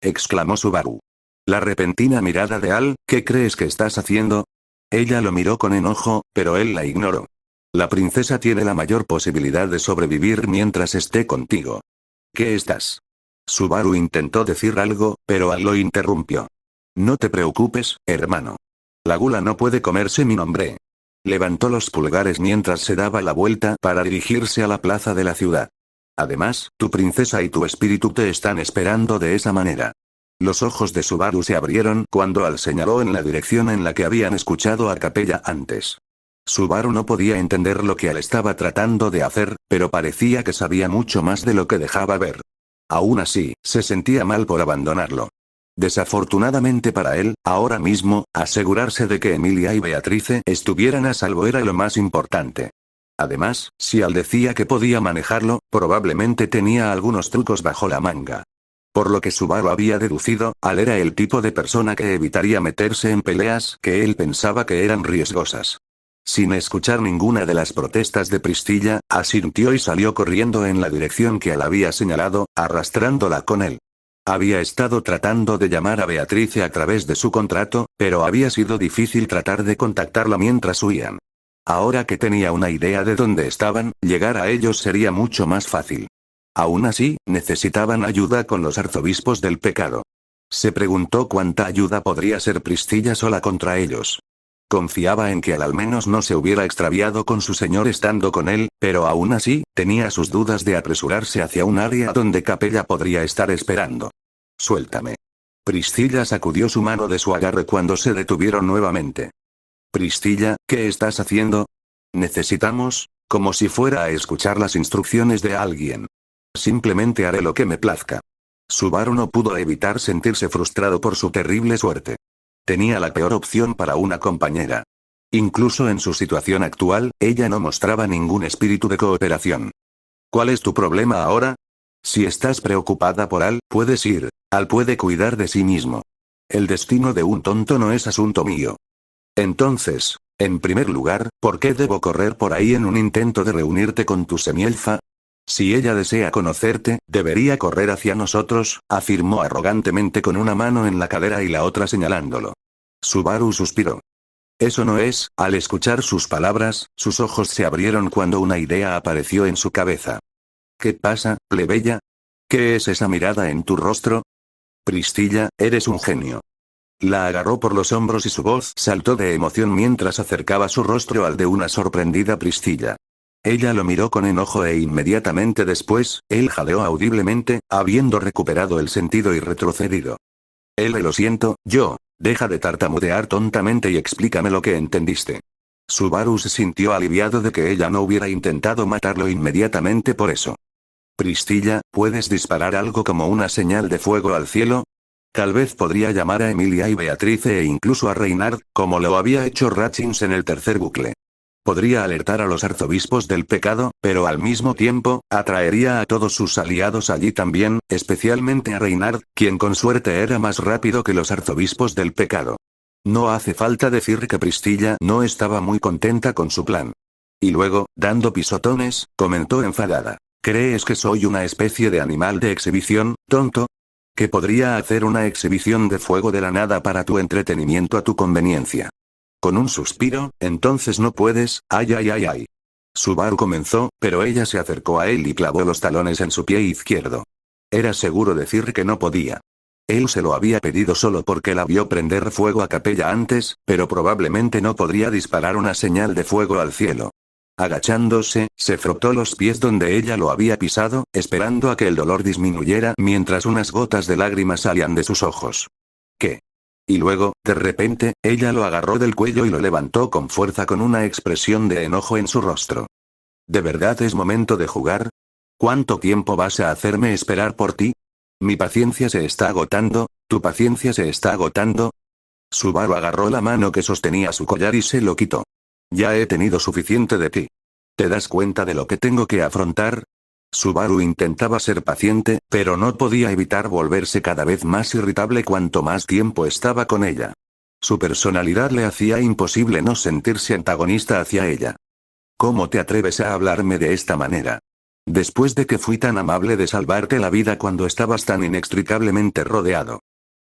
Exclamó Subaru. La repentina mirada de Al, ¿qué crees que estás haciendo? Ella lo miró con enojo, pero él la ignoró. La princesa tiene la mayor posibilidad de sobrevivir mientras esté contigo. ¿Qué estás? Subaru intentó decir algo, pero Al lo interrumpió. No te preocupes, hermano. La gula no puede comerse mi nombre. Levantó los pulgares mientras se daba la vuelta para dirigirse a la plaza de la ciudad. Además, tu princesa y tu espíritu te están esperando de esa manera. Los ojos de Subaru se abrieron cuando Al señaló en la dirección en la que habían escuchado a Capella antes. Subaru no podía entender lo que Al estaba tratando de hacer, pero parecía que sabía mucho más de lo que dejaba ver. Aún así, se sentía mal por abandonarlo. Desafortunadamente para él, ahora mismo, asegurarse de que Emilia y Beatrice estuvieran a salvo era lo más importante. Además, si Al decía que podía manejarlo, probablemente tenía algunos trucos bajo la manga. Por lo que Subaru había deducido, Al era el tipo de persona que evitaría meterse en peleas que él pensaba que eran riesgosas. Sin escuchar ninguna de las protestas de Priscilla, asintió y salió corriendo en la dirección que Al había señalado, arrastrándola con él. Había estado tratando de llamar a Beatrice a través de su contrato, pero había sido difícil tratar de contactarla mientras huían. Ahora que tenía una idea de dónde estaban, llegar a ellos sería mucho más fácil. Aún así, necesitaban ayuda con los arzobispos del pecado. Se preguntó cuánta ayuda podría ser Priscilla sola contra ellos. Confiaba en que al menos no se hubiera extraviado con su señor estando con él, pero aún así, tenía sus dudas de apresurarse hacia un área donde Capella podría estar esperando. Suéltame. Priscilla sacudió su mano de su agarre cuando se detuvieron nuevamente. Priscilla, ¿qué estás haciendo? Necesitamos, como si fuera a escuchar las instrucciones de alguien. Simplemente haré lo que me plazca. Subaru no pudo evitar sentirse frustrado por su terrible suerte. Tenía la peor opción para una compañera. Incluso en su situación actual, ella no mostraba ningún espíritu de cooperación. ¿Cuál es tu problema ahora? Si estás preocupada por Al, puedes ir. Al puede cuidar de sí mismo. El destino de un tonto no es asunto mío. Entonces, en primer lugar, ¿por qué debo correr por ahí en un intento de reunirte con tu semielfa? Si ella desea conocerte, debería correr hacia nosotros, afirmó arrogantemente con una mano en la cadera y la otra señalándolo. Subaru suspiró. Eso no es, al escuchar sus palabras, sus ojos se abrieron cuando una idea apareció en su cabeza. ¿Qué pasa, plebeya? ¿Qué es esa mirada en tu rostro? Priscilla, eres un genio. La agarró por los hombros y su voz saltó de emoción mientras acercaba su rostro al de una sorprendida Priscilla. Ella lo miró con enojo e inmediatamente después, él jadeó audiblemente, habiendo recuperado el sentido y retrocedido. Lo siento, deja de tartamudear tontamente y explícame lo que entendiste. Subaru se sintió aliviado de que ella no hubiera intentado matarlo inmediatamente por eso. Priscilla, ¿puedes disparar algo como una señal de fuego al cielo? Tal vez podría llamar a Emilia y Beatrice e incluso a Reynard, como lo había hecho Ratchins en el tercer bucle. Podría alertar a los arzobispos del pecado, pero al mismo tiempo, atraería a todos sus aliados allí también, especialmente a Reynard, quien con suerte era más rápido que los arzobispos del pecado. No hace falta decir que Priscilla no estaba muy contenta con su plan. Y luego, dando pisotones, comentó enfadada. ¿Crees que soy una especie de animal de exhibición, tonto? ¿Que podría hacer una exhibición de fuego de la nada para tu entretenimiento a tu conveniencia? Con un suspiro, entonces no puedes, ay ay ay ay. Subaru comenzó, pero ella se acercó a él y clavó los talones en su pie izquierdo. Era seguro decir que no podía. Él se lo había pedido solo porque la vio prender fuego a Capella antes, pero probablemente no podría disparar una señal de fuego al cielo. Agachándose, se frotó los pies donde ella lo había pisado, esperando a que el dolor disminuyera mientras unas gotas de lágrimas salían de sus ojos. ¿Qué? Y luego, de repente, ella lo agarró del cuello y lo levantó con fuerza con una expresión de enojo en su rostro. ¿De verdad es momento de jugar? ¿Cuánto tiempo vas a hacerme esperar por ti? Mi paciencia se está agotando, ¿tu paciencia se está agotando? Subaru agarró la mano que sostenía su collar y se lo quitó. Ya he tenido suficiente de ti. ¿Te das cuenta de lo que tengo que afrontar? Subaru intentaba ser paciente, pero no podía evitar volverse cada vez más irritable cuanto más tiempo estaba con ella. Su personalidad le hacía imposible no sentirse antagonista hacia ella. ¿Cómo te atreves a hablarme de esta manera? Después de que fui tan amable de salvarte la vida cuando estabas tan inextricablemente rodeado.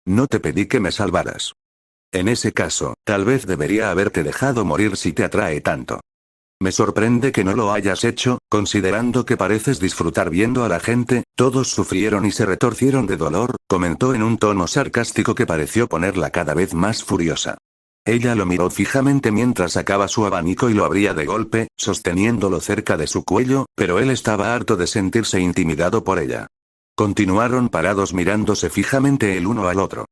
No te pedí que me salvaras. En ese caso, tal vez debería haberte dejado morir si te atrae tanto. Me sorprende que no lo hayas hecho, considerando que pareces disfrutar viendo a la gente, todos sufrieron y se retorcieron de dolor, comentó en un tono sarcástico que pareció ponerla cada vez más furiosa. Ella lo miró fijamente mientras sacaba su abanico y lo abría de golpe, sosteniéndolo cerca de su cuello, pero él estaba harto de sentirse intimidado por ella. Continuaron parados mirándose fijamente el uno al otro.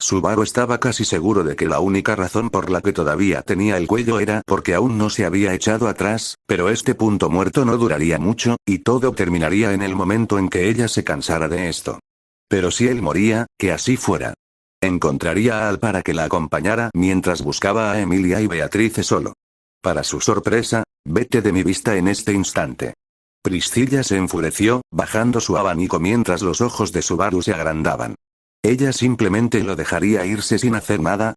Subaru estaba casi seguro de que la única razón por la que todavía tenía el cuello era porque aún no se había echado atrás, pero este punto muerto no duraría mucho, y todo terminaría en el momento en que ella se cansara de esto. Pero si él moría, que así fuera. Encontraría a Al para que la acompañara mientras buscaba a Emilia y Beatrice solo. Para su sorpresa, vete de mi vista en este instante. Priscilla se enfureció, bajando su abanico mientras los ojos de Subaru se agrandaban. ¿Ella simplemente lo dejaría irse sin hacer nada?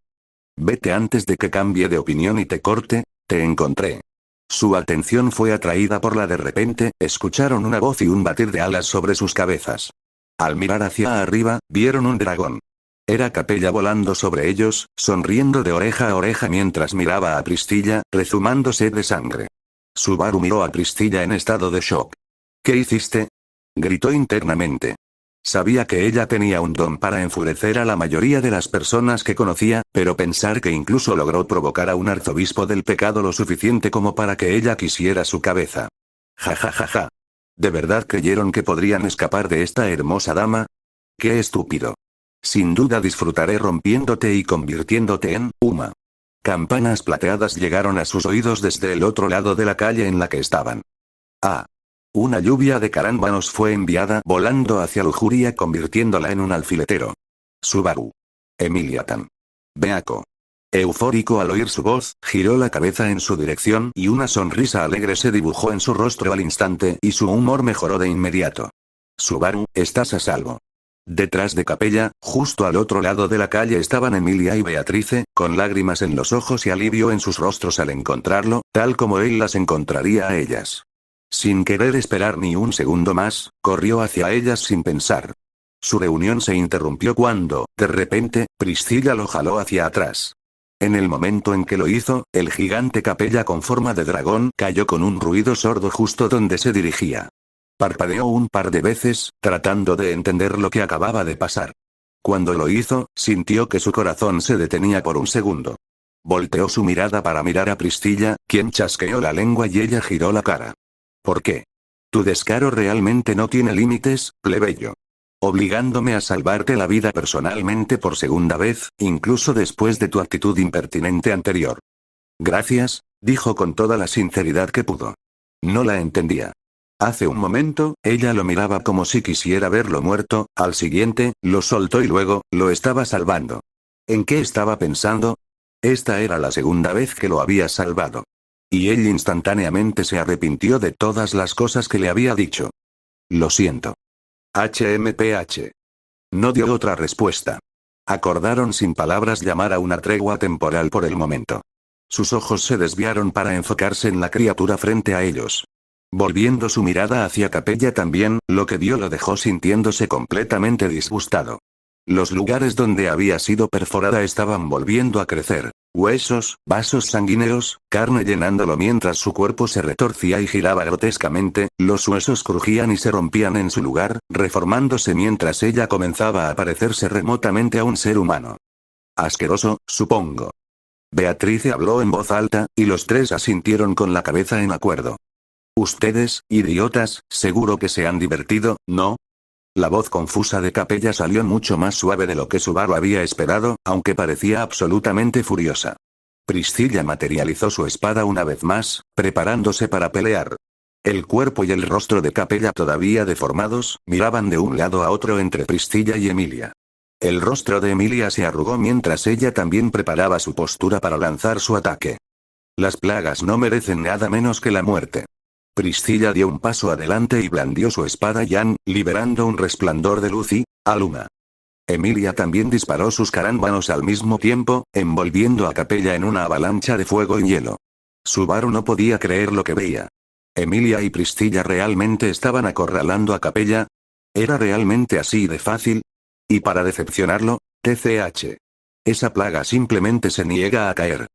Vete antes de que cambie de opinión y te corte, te encontré. Su atención fue atraída por la de repente, escucharon una voz y un batir de alas sobre sus cabezas. Al mirar hacia arriba, vieron un dragón. Era Capella volando sobre ellos, sonriendo de oreja a oreja mientras miraba a Priscilla, rezumando sed de sangre. Subaru miró a Priscilla en estado de shock. ¿Qué hiciste? Gritó internamente. Sabía que ella tenía un don para enfurecer a la mayoría de las personas que conocía, pero pensar que incluso logró provocar a un arzobispo del pecado lo suficiente como para que ella quisiera su cabeza. Ja ja ja ja. ¿De verdad creyeron que podrían escapar de esta hermosa dama? ¡Qué estúpido! Sin duda disfrutaré rompiéndote y convirtiéndote en Uma. Campanas plateadas llegaron a sus oídos desde el otro lado de la calle en la que estaban. Ah. Una lluvia de carámbanos fue enviada volando hacia Lujuria convirtiéndola en un alfiletero. Subaru. Emiliatan. Beaco. Eufórico al oír su voz, giró la cabeza en su dirección y una sonrisa alegre se dibujó en su rostro al instante y su humor mejoró de inmediato. Subaru, estás a salvo. Detrás de Capella, justo al otro lado de la calle estaban Emilia y Beatrice, con lágrimas en los ojos y alivio en sus rostros al encontrarlo, tal como él las encontraría a ellas. Sin querer esperar ni un segundo más, corrió hacia ellas sin pensar. Su reunión se interrumpió cuando, de repente, Priscilla lo jaló hacia atrás. En el momento en que lo hizo, el gigante Capella con forma de dragón cayó con un ruido sordo justo donde se dirigía. Parpadeó un par de veces, tratando de entender lo que acababa de pasar. Cuando lo hizo, sintió que su corazón se detenía por un segundo. Volteó su mirada para mirar a Pristilla, quien chasqueó la lengua y ella giró la cara. ¿Por qué? Tu descaro realmente no tiene límites, plebeyo. Obligándome a salvarte la vida personalmente por segunda vez, incluso después de tu actitud impertinente anterior. Gracias, dijo con toda la sinceridad que pudo. No la entendía. Hace un momento, ella lo miraba como si quisiera verlo muerto, al siguiente, lo soltó y luego, lo estaba salvando. ¿En qué estaba pensando? Esta era la segunda vez que lo había salvado. Y él instantáneamente se arrepintió de todas las cosas que le había dicho. Lo siento. HMPH. No dio otra respuesta. Acordaron sin palabras llamar a una tregua temporal por el momento. Sus ojos se desviaron para enfocarse en la criatura frente a ellos. Volviendo su mirada hacia Capella también, lo que vio lo dejó sintiéndose completamente disgustado. Los lugares donde había sido perforada estaban volviendo a crecer. Huesos, vasos sanguíneos, carne llenándolo mientras su cuerpo se retorcía y giraba grotescamente, los huesos crujían y se rompían en su lugar, reformándose mientras ella comenzaba a parecerse remotamente a un ser humano. Asqueroso, supongo. Beatrice habló en voz alta, y los tres asintieron con la cabeza en acuerdo. Ustedes, idiotas, seguro que se han divertido, ¿no? La voz confusa de Capella salió mucho más suave de lo que Subaru había esperado, aunque parecía absolutamente furiosa. Priscilla materializó su espada una vez más, preparándose para pelear. El cuerpo y el rostro de Capella todavía deformados, miraban de un lado a otro entre Priscilla y Emilia. El rostro de Emilia se arrugó mientras ella también preparaba su postura para lanzar su ataque. Las plagas no merecen nada menos que la muerte. Priscilla dio un paso adelante y blandió su espada Yan, liberando un resplandor de luz y aluma. Emilia también disparó sus carámbanos al mismo tiempo, envolviendo a Capella en una avalancha de fuego y hielo. Subaru no podía creer lo que veía. Emilia y Priscilla realmente estaban acorralando a Capella. ¿Era realmente así de fácil? Y para decepcionarlo, TCH. Esa plaga simplemente se niega a caer.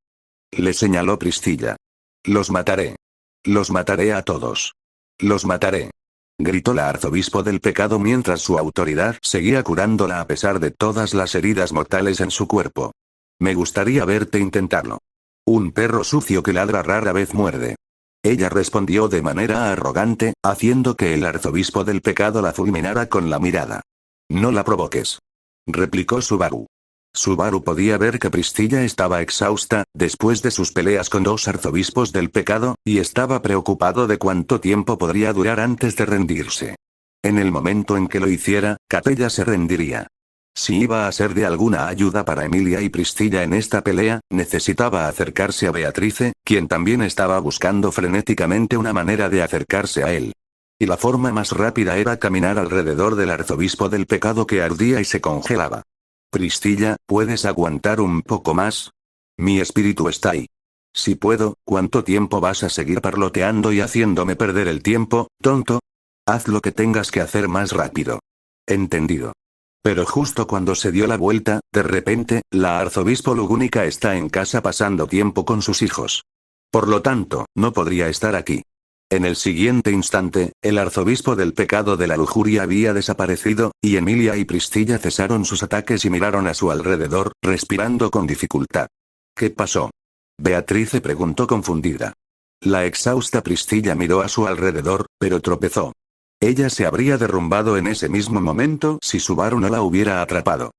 Le señaló Priscilla. Los mataré. Los mataré a todos. Los mataré. Gritó la arzobispo del pecado mientras su autoridad seguía curándola a pesar de todas las heridas mortales en su cuerpo. Me gustaría verte intentarlo. Un perro sucio que ladra rara vez muerde. Ella respondió de manera arrogante, haciendo que el arzobispo del pecado la fulminara con la mirada. No la provoques. Replicó Subaru. Subaru podía ver que Priscilla estaba exhausta, después de sus peleas con dos arzobispos del pecado, y estaba preocupado de cuánto tiempo podría durar antes de rendirse. En el momento en que lo hiciera, Capella se rendiría. Si iba a ser de alguna ayuda para Emilia y Priscilla en esta pelea, necesitaba acercarse a Beatrice, quien también estaba buscando frenéticamente una manera de acercarse a él. Y la forma más rápida era caminar alrededor del arzobispo del pecado que ardía y se congelaba. Priscilla, ¿puedes aguantar un poco más? Mi espíritu está ahí. Si puedo, ¿cuánto tiempo vas a seguir parloteando y haciéndome perder el tiempo, tonto? Haz lo que tengas que hacer más rápido. Entendido. Pero justo cuando se dio la vuelta, de repente, la arzobispo Lugúnica está en casa pasando tiempo con sus hijos. Por lo tanto, no podría estar aquí. En el siguiente instante, el arzobispo del pecado de la lujuria había desaparecido, y Emilia y Priscilla cesaron sus ataques y miraron a su alrededor, respirando con dificultad. ¿Qué pasó? Beatrice preguntó confundida. La exhausta Priscilla miró a su alrededor, pero tropezó. Ella se habría derrumbado en ese mismo momento si Subaru no la hubiera atrapado.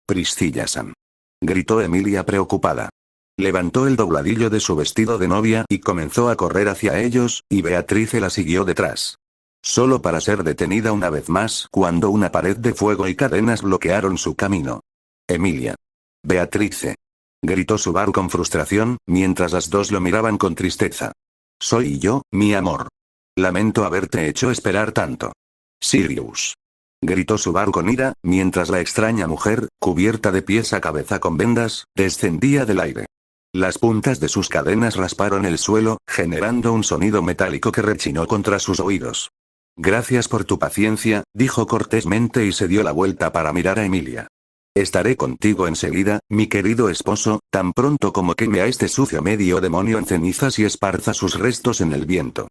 Priscilla-san. Gritó Emilia preocupada. Levantó el dobladillo de su vestido de novia y comenzó a correr hacia ellos, y Beatrice la siguió detrás. Solo para ser detenida una vez más cuando una pared de fuego y cadenas bloquearon su camino. Emilia. Beatrice. Gritó Subaru con frustración, mientras las dos lo miraban con tristeza. Soy yo, mi amor. Lamento haberte hecho esperar tanto. Sirius. Gritó Subaru con ira, mientras la extraña mujer, cubierta de pies a cabeza con vendas, descendía del aire. Las puntas de sus cadenas rasparon el suelo, generando un sonido metálico que rechinó contra sus oídos. Gracias por tu paciencia, dijo cortésmente y se dio la vuelta para mirar a Emilia. Estaré contigo enseguida, mi querido esposo, tan pronto como queme a este sucio medio demonio en cenizas y esparza sus restos en el viento.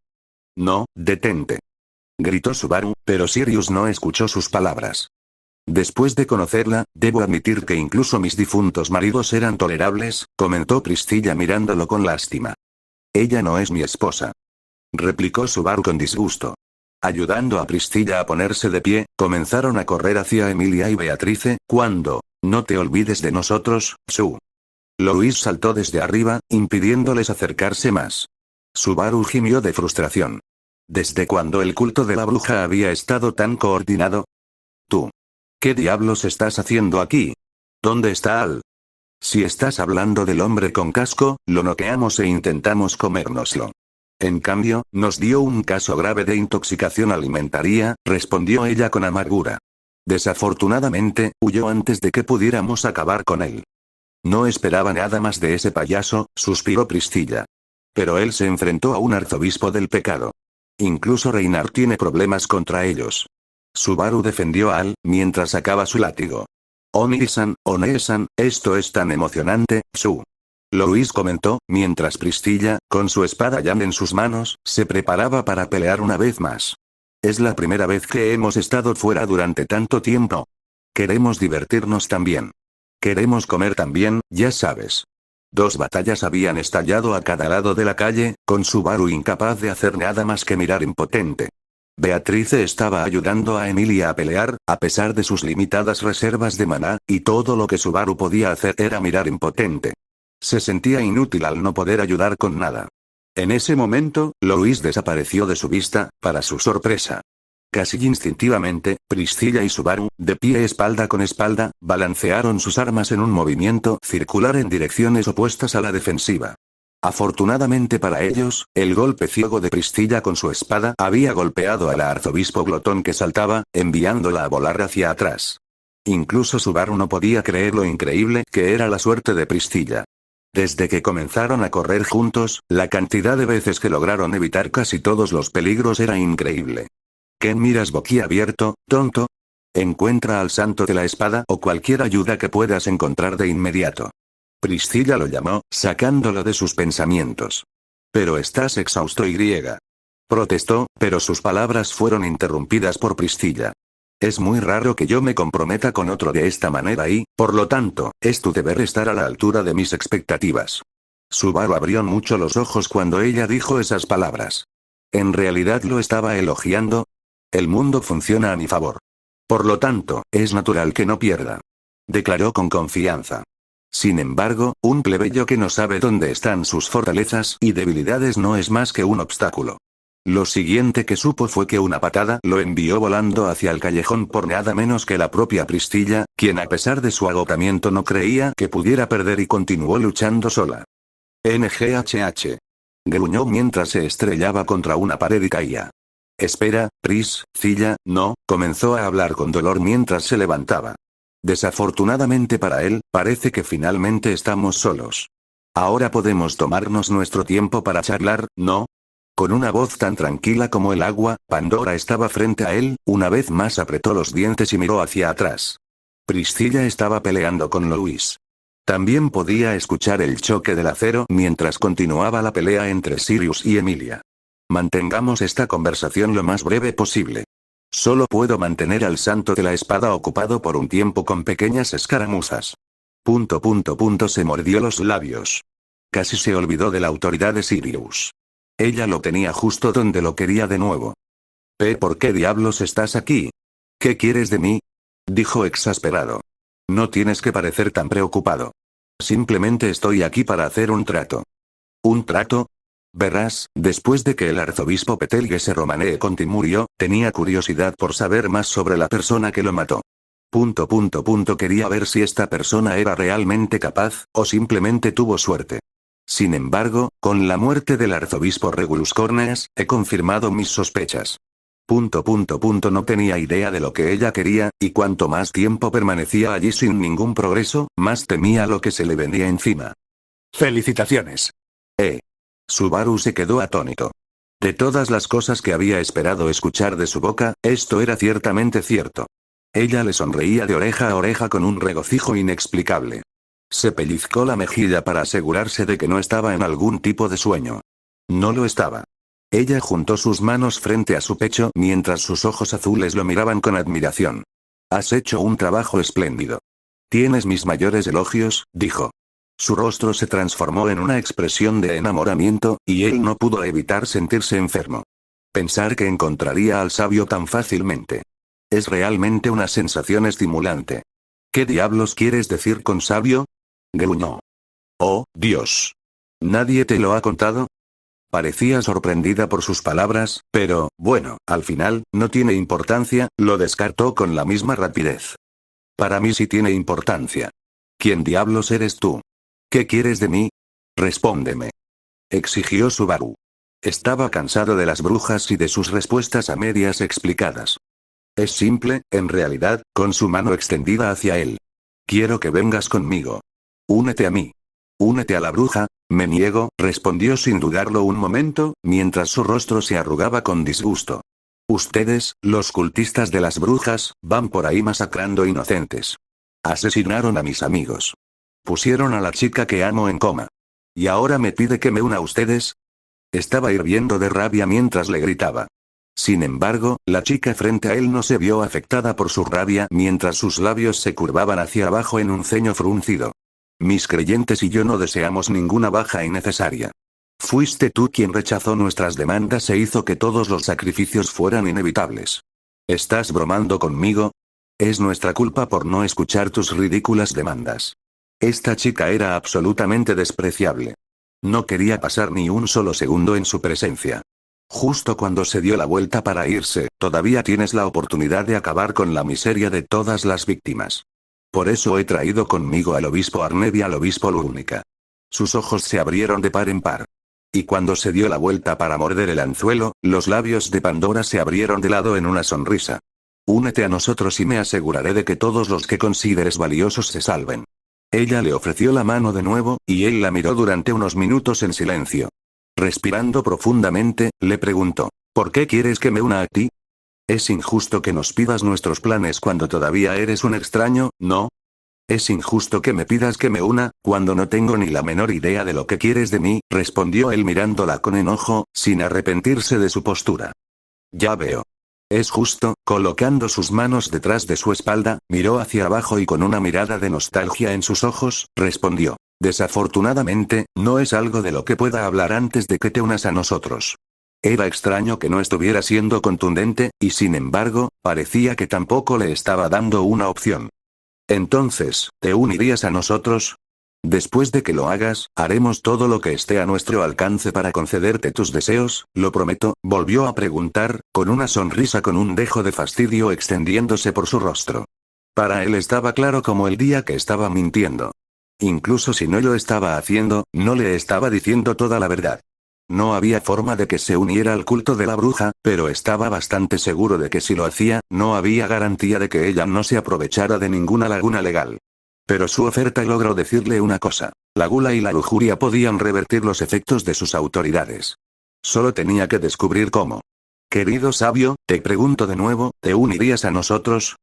No, detente. Gritó Subaru, pero Sirius no escuchó sus palabras. Después de conocerla, debo admitir que incluso mis difuntos maridos eran tolerables, comentó Priscilla mirándolo con lástima. Ella no es mi esposa, replicó Subaru con disgusto. Ayudando a Priscilla a ponerse de pie, comenzaron a correr hacia Emilia y Beatrice, cuando, no te olvides de nosotros, Sue. Louis saltó desde arriba, impidiéndoles acercarse más. Subaru gimió de frustración. ¿Desde cuándo el culto de la bruja había estado tan coordinado? Tú. ¿Qué diablos estás haciendo aquí? ¿Dónde está Al? Si estás hablando del hombre con casco, lo noqueamos e intentamos comérnoslo. En cambio, nos dio un caso grave de intoxicación alimentaria, respondió ella con amargura. Desafortunadamente, huyó antes de que pudiéramos acabar con él. No esperaba nada más de ese payaso, suspiró Priscilla. Pero él se enfrentó a un arzobispo del pecado. Incluso Reinar tiene problemas contra ellos. Subaru defendió a Al, mientras sacaba su látigo. Oni-san, One-san, esto es tan emocionante, Sue. Louis comentó, mientras Priscilla, con su espada Yan en sus manos, se preparaba para pelear una vez más. Es la primera vez que hemos estado fuera durante tanto tiempo. Queremos divertirnos también. Queremos comer también, ya sabes. Dos batallas habían estallado a cada lado de la calle, con Subaru incapaz de hacer nada más que mirar impotente. Beatrice estaba ayudando a Emilia a pelear, a pesar de sus limitadas reservas de maná, y todo lo que Subaru podía hacer era mirar impotente. Se sentía inútil al no poder ayudar con nada. En ese momento, Louis desapareció de su vista, para su sorpresa. Casi instintivamente, Priscilla y Subaru, de pie espalda con espalda, balancearon sus armas en un movimiento circular en direcciones opuestas a la defensiva. Afortunadamente para ellos, el golpe ciego de Priscilla con su espada había golpeado al arzobispo glotón que saltaba, enviándola a volar hacia atrás. Incluso Subaru no podía creer lo increíble que era la suerte de Priscilla. Desde que comenzaron a correr juntos, la cantidad de veces que lograron evitar casi todos los peligros era increíble. ¿Qué miras boquiabierto, tonto? Encuentra al santo de la espada o cualquier ayuda que puedas encontrar de inmediato. Priscilla lo llamó, sacándolo de sus pensamientos. Pero estás exhausto y griega. Protestó, pero sus palabras fueron interrumpidas por Priscilla. Es muy raro que yo me comprometa con otro de esta manera y, por lo tanto, es tu deber estar a la altura de mis expectativas. Subaru abrió mucho los ojos cuando ella dijo esas palabras. ¿En realidad lo estaba elogiando? El mundo funciona a mi favor. Por lo tanto, es natural que no pierda. Declaró con confianza. Sin embargo, un plebeyo que no sabe dónde están sus fortalezas y debilidades no es más que un obstáculo. Lo siguiente que supo fue que una patada lo envió volando hacia el callejón por nada menos que la propia Priscilla, quien a pesar de su agotamiento no creía que pudiera perder y continuó luchando sola. NGHH. Gruñó mientras se estrellaba contra una pared y caía. Espera, Priscilla, no, comenzó a hablar con dolor mientras se levantaba. Desafortunadamente para él, parece que finalmente estamos solos. Ahora podemos tomarnos nuestro tiempo para charlar, ¿no? Con una voz tan tranquila como el agua, Pandora estaba frente a él, una vez más apretó los dientes y miró hacia atrás. Priscilla estaba peleando con Louis. También podía escuchar el choque del acero mientras continuaba la pelea entre Sirius y Emilia. Mantengamos esta conversación lo más breve posible. Solo puedo mantener al santo de la espada ocupado por un tiempo con pequeñas escaramuzas. Se mordió los labios. Casi se olvidó de la autoridad de Sirius. Ella lo tenía justo donde lo quería de nuevo. ¿Por qué diablos estás aquí? ¿Qué quieres de mí? Dijo exasperado. No tienes que parecer tan preocupado. Simplemente estoy aquí para hacer un trato. ¿Un trato? Verás, después de que el arzobispo Petelguese Romanee Conti murió, tenía curiosidad por saber más sobre la persona que lo mató. Quería ver si esta persona era realmente capaz, o simplemente tuvo suerte. Sin embargo, con la muerte del arzobispo Regulus Corneas, he confirmado mis sospechas. No tenía idea de lo que ella quería, y cuanto más tiempo permanecía allí sin ningún progreso, más temía lo que se le venía encima. ¡Felicitaciones! Subaru se quedó atónito. De todas las cosas que había esperado escuchar de su boca, esto era ciertamente cierto. Ella le sonreía de oreja a oreja con un regocijo inexplicable. Se pellizcó la mejilla para asegurarse de que no estaba en algún tipo de sueño. No lo estaba. Ella juntó sus manos frente a su pecho mientras sus ojos azules lo miraban con admiración. Has hecho un trabajo espléndido. Tienes mis mayores elogios, dijo. Su rostro se transformó en una expresión de enamoramiento, y él no pudo evitar sentirse enfermo. Pensar que encontraría al sabio tan fácilmente. Es realmente una sensación estimulante. ¿Qué diablos quieres decir con sabio? Gruñó. Oh, Dios. ¿Nadie te lo ha contado? Parecía sorprendida por sus palabras, pero, bueno, al final, no tiene importancia, lo descartó con la misma rapidez. Para mí sí tiene importancia. ¿Quién diablos eres tú? ¿Qué quieres de mí? Respóndeme. Exigió Subaru. Estaba cansado de las brujas y de sus respuestas a medias explicadas. Es simple, en realidad, con su mano extendida hacia él. Quiero que vengas conmigo. Únete a mí. Únete a la bruja. Me niego, respondió sin dudarlo un momento, mientras su rostro se arrugaba con disgusto. Ustedes, los cultistas de las brujas, van por ahí masacrando inocentes. Asesinaron a mis amigos. Pusieron a la chica que amo en coma. ¿Y ahora me pide que me una a ustedes? Estaba hirviendo de rabia mientras le gritaba. Sin embargo, la chica frente a él no se vio afectada por su rabia mientras sus labios se curvaban hacia abajo en un ceño fruncido. Mis creyentes y yo no deseamos ninguna baja innecesaria. Fuiste tú quien rechazó nuestras demandas e hizo que todos los sacrificios fueran inevitables. ¿Estás bromando conmigo? Es nuestra culpa por no escuchar tus ridículas demandas. Esta chica era absolutamente despreciable. No quería pasar ni un solo segundo en su presencia. Justo cuando se dio la vuelta para irse, todavía tienes la oportunidad de acabar con la miseria de todas las víctimas. Por eso he traído conmigo al obispo Arneb y al obispo Lúnica. Sus ojos se abrieron de par en par. Y cuando se dio la vuelta para morder el anzuelo, los labios de Pandora se abrieron de lado en una sonrisa. Únete a nosotros y me aseguraré de que todos los que consideres valiosos se salven. Ella le ofreció la mano de nuevo, y él la miró durante unos minutos en silencio. Respirando profundamente, le preguntó, ¿por qué quieres que me una a ti? Es injusto que nos pidas nuestros planes cuando todavía eres un extraño, ¿no? Es injusto que me pidas que me una, cuando no tengo ni la menor idea de lo que quieres de mí, respondió él mirándola con enojo, sin arrepentirse de su postura. Ya veo. Es justo, colocando sus manos detrás de su espalda, miró hacia abajo y con una mirada de nostalgia en sus ojos, respondió. Desafortunadamente, no es algo de lo que pueda hablar antes de que te unas a nosotros. Era extraño que no estuviera siendo contundente, y sin embargo, parecía que tampoco le estaba dando una opción. Entonces, ¿te unirías a nosotros? Después de que lo hagas, haremos todo lo que esté a nuestro alcance para concederte tus deseos, lo prometo, volvió a preguntar, con una sonrisa con un dejo de fastidio extendiéndose por su rostro. Para él estaba claro como el día que estaba mintiendo. Incluso si no lo estaba haciendo, no le estaba diciendo toda la verdad. No había forma de que se uniera al culto de la bruja, pero estaba bastante seguro de que si lo hacía, no había garantía de que ella no se aprovechara de ninguna laguna legal. Pero su oferta logró decirle una cosa: la gula y la lujuria podían revertir los efectos de sus autoridades. Solo tenía que descubrir cómo. Querido sabio, te pregunto de nuevo, ¿te unirías a nosotros?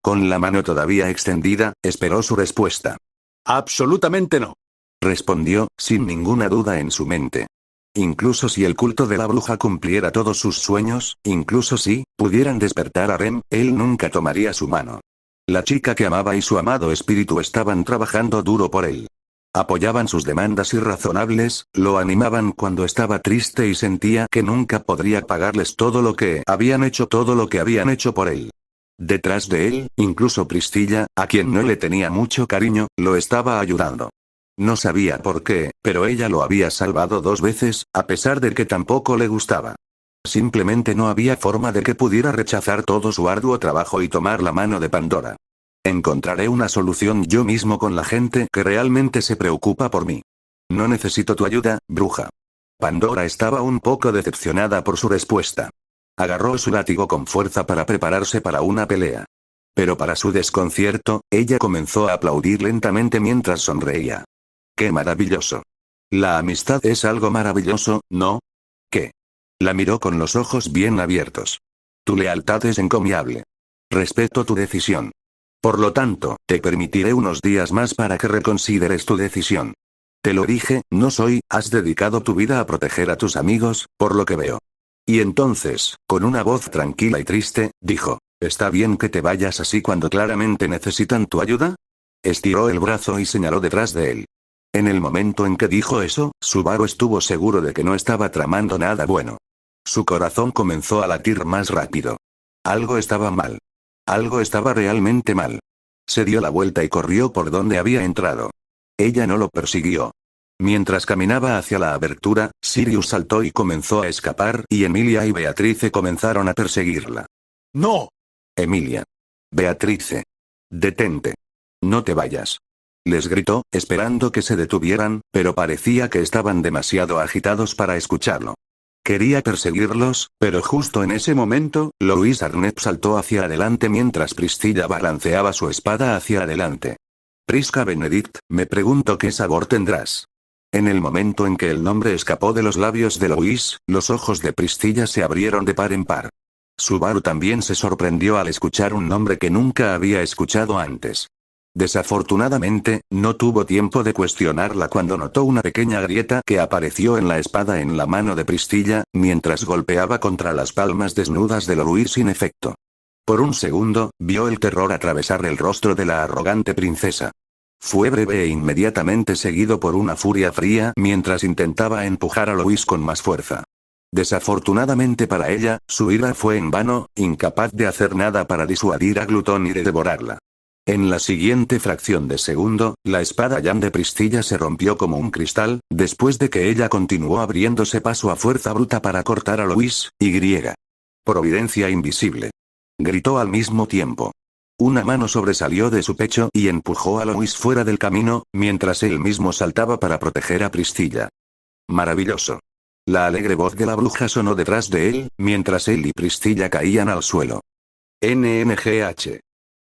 Con la mano todavía extendida, esperó su respuesta. Absolutamente no. Respondió, sin ninguna duda en su mente. Incluso si el culto de la bruja cumpliera todos sus sueños, incluso si pudieran despertar a Rem, él nunca tomaría su mano. La chica que amaba y su amado espíritu estaban trabajando duro por él. Apoyaban sus demandas irrazonables, lo animaban cuando estaba triste y sentía que nunca podría pagarles todo lo que habían hecho por él. Detrás de él, incluso Priscilla, a quien no le tenía mucho cariño, lo estaba ayudando. No sabía por qué, pero ella lo había salvado 2 veces, a pesar de que tampoco le gustaba. Simplemente no había forma de que pudiera rechazar todo su arduo trabajo y tomar la mano de Pandora. Encontraré una solución yo mismo con la gente que realmente se preocupa por mí. No necesito tu ayuda, bruja. Pandora estaba un poco decepcionada por su respuesta. Agarró su látigo con fuerza para prepararse para una pelea. Pero para su desconcierto, ella comenzó a aplaudir lentamente mientras sonreía. ¡Qué maravilloso! La amistad es algo maravilloso, ¿no? ¿Qué? La miró con los ojos bien abiertos. Tu lealtad es encomiable. Respeto tu decisión. Por lo tanto, te permitiré unos días más para que reconsideres tu decisión. Te lo dije, has dedicado tu vida a proteger a tus amigos, por lo que veo. Y entonces, con una voz tranquila y triste, dijo. ¿Está bien que te vayas así cuando claramente necesitan tu ayuda? Estiró el brazo y señaló detrás de él. En el momento en que dijo eso, Subaru estuvo seguro de que no estaba tramando nada bueno. Su corazón comenzó a latir más rápido. Algo estaba mal. Algo estaba realmente mal. Se dio la vuelta y corrió por donde había entrado. Ella no lo persiguió. Mientras caminaba hacia la abertura, Sirius saltó y comenzó a escapar y Emilia y Beatrice comenzaron a perseguirla. ¡No! Emilia. Beatrice. Detente. No te vayas. Les gritó, esperando que se detuvieran, pero parecía que estaban demasiado agitados para escucharlo. Quería perseguirlos, pero justo en ese momento, Louis Arnett saltó hacia adelante mientras Priscilla balanceaba su espada hacia adelante. Prisca Benedict, me pregunto qué sabor tendrás. En el momento en que el nombre escapó de los labios de Louis, los ojos de Priscilla se abrieron de par en par. Subaru también se sorprendió al escuchar un nombre que nunca había escuchado antes. Desafortunadamente, no tuvo tiempo de cuestionarla cuando notó una pequeña grieta que apareció en la espada en la mano de Priscilla, mientras golpeaba contra las palmas desnudas de Louis sin efecto. Por un segundo, vio el terror atravesar el rostro de la arrogante princesa. Fue breve e inmediatamente seguido por una furia fría mientras intentaba empujar a Louis con más fuerza. Desafortunadamente para ella, su ira fue en vano, incapaz de hacer nada para disuadir a Glutón y de devorarla. En la siguiente fracción de segundo, la espada Jan de Priscilla se rompió como un cristal, después de que ella continuó abriéndose paso a fuerza bruta para cortar a Louis, y. Providencia invisible. Gritó al mismo tiempo. Una mano sobresalió de su pecho y empujó a Louis fuera del camino, mientras él mismo saltaba para proteger a Priscilla. Maravilloso. La alegre voz de la bruja sonó detrás de él, mientras él y Priscilla caían al suelo. NNGH.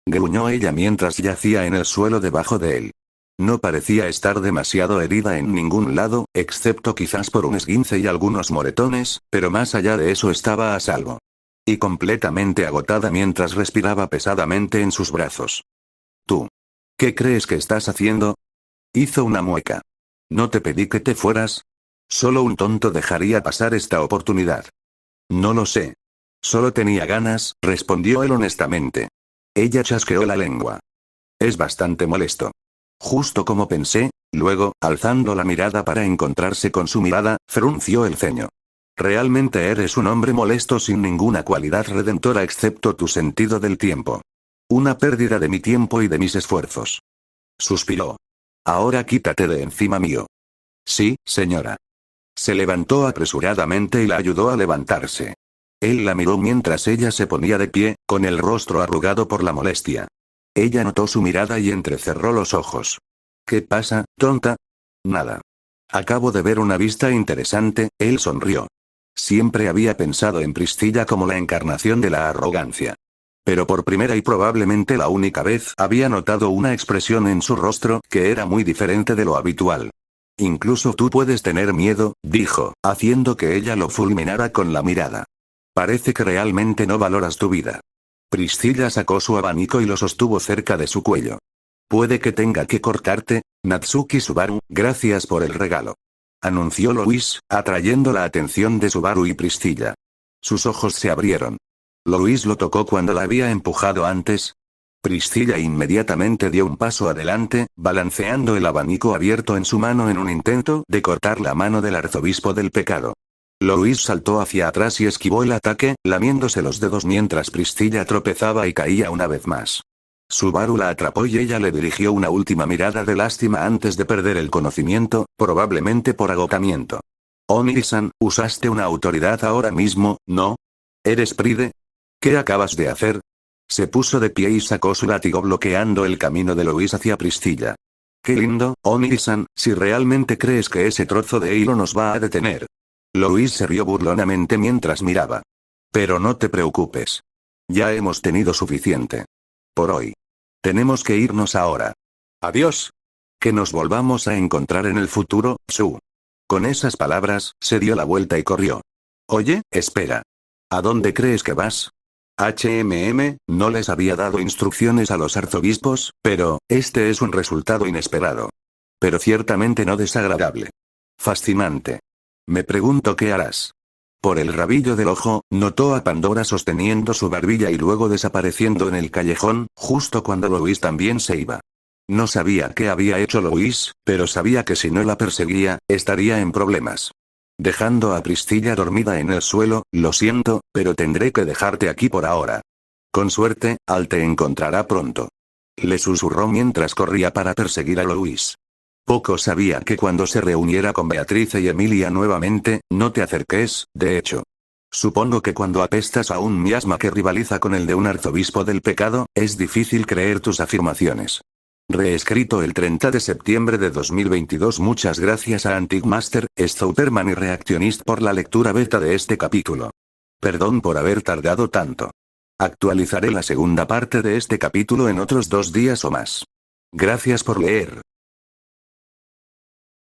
Gruñó ella mientras yacía en el suelo debajo de él. No parecía estar demasiado herida en ningún lado, excepto quizás por un esguince y algunos moretones, pero más allá de eso estaba a salvo. Y completamente agotada mientras respiraba pesadamente en sus brazos. ¿Tú? ¿Qué crees que estás haciendo? Hizo una mueca. ¿No te pedí que te fueras? Solo un tonto dejaría pasar esta oportunidad. No lo sé. Solo tenía ganas, respondió él honestamente. Ella chasqueó la lengua. Es bastante molesto. Justo como pensé, luego, alzando la mirada para encontrarse con su mirada, frunció el ceño. Realmente eres un hombre molesto sin ninguna cualidad redentora excepto tu sentido del tiempo. Una pérdida de mi tiempo y de mis esfuerzos. Suspiró. Ahora quítate de encima mío. Sí, señora. Se levantó apresuradamente y la ayudó a levantarse. Él la miró mientras ella se ponía de pie, con el rostro arrugado por la molestia. Ella notó su mirada y entrecerró los ojos. ¿Qué pasa, tonta? Nada. Acabo de ver una vista interesante, él sonrió. Siempre había pensado en Priscilla como la encarnación de la arrogancia. Pero por primera y probablemente la única vez había notado una expresión en su rostro que era muy diferente de lo habitual. Incluso tú puedes tener miedo, dijo, haciendo que ella lo fulminara con la mirada. Parece que realmente no valoras tu vida. Priscilla sacó su abanico y lo sostuvo cerca de su cuello. Puede que tenga que cortarte, Natsuki Subaru, gracias por el regalo. Anunció Louis, atrayendo la atención de Subaru y Priscilla. Sus ojos se abrieron. Louis lo tocó cuando la había empujado antes. Priscilla inmediatamente dio un paso adelante, balanceando el abanico abierto en su mano en un intento de cortar la mano del arzobispo del pecado. Louis saltó hacia atrás y esquivó el ataque, lamiéndose los dedos mientras Priscilla tropezaba y caía una vez más. Subaru la atrapó y ella le dirigió una última mirada de lástima antes de perder el conocimiento, probablemente por agotamiento. Oniri-san, usaste una autoridad ahora mismo, ¿no? ¿Eres Pride? ¿Qué acabas de hacer? Se puso de pie y sacó su látigo bloqueando el camino de Louis hacia Priscilla. Qué lindo, Oniri-san, si realmente crees que ese trozo de hilo nos va a detener. Louis se rió burlonamente mientras miraba. Pero no te preocupes. Ya hemos tenido suficiente. Por hoy. Tenemos que irnos ahora. Adiós. Que nos volvamos a encontrar en el futuro, Su. Con esas palabras, se dio la vuelta y corrió. Oye, espera. ¿A dónde crees que vas? No les había dado instrucciones a los arzobispos, pero, este es un resultado inesperado. Pero ciertamente no desagradable. Fascinante. Me pregunto qué harás. Por el rabillo del ojo, notó a Pandora sosteniendo su barbilla y luego desapareciendo en el callejón, justo cuando Louis también se iba. No sabía qué había hecho Louis, pero sabía que si no la perseguía, estaría en problemas. Dejando a Priscilla dormida en el suelo, lo siento, pero tendré que dejarte aquí por ahora. Con suerte, Al te encontrará pronto. Le susurró mientras corría para perseguir a Louis. Poco sabía que cuando se reuniera con Beatrice y Emilia nuevamente, no te acerques, de hecho. Supongo que cuando apestas a un miasma que rivaliza con el de un arzobispo del pecado, es difícil creer tus afirmaciones. Reescrito el 30 de septiembre de 2022. Muchas gracias a Antigmaster, Stouperman y Reactionist por la lectura beta de este capítulo. Perdón por haber tardado tanto. Actualizaré la segunda parte de este capítulo en otros 2 días o más. Gracias por leer.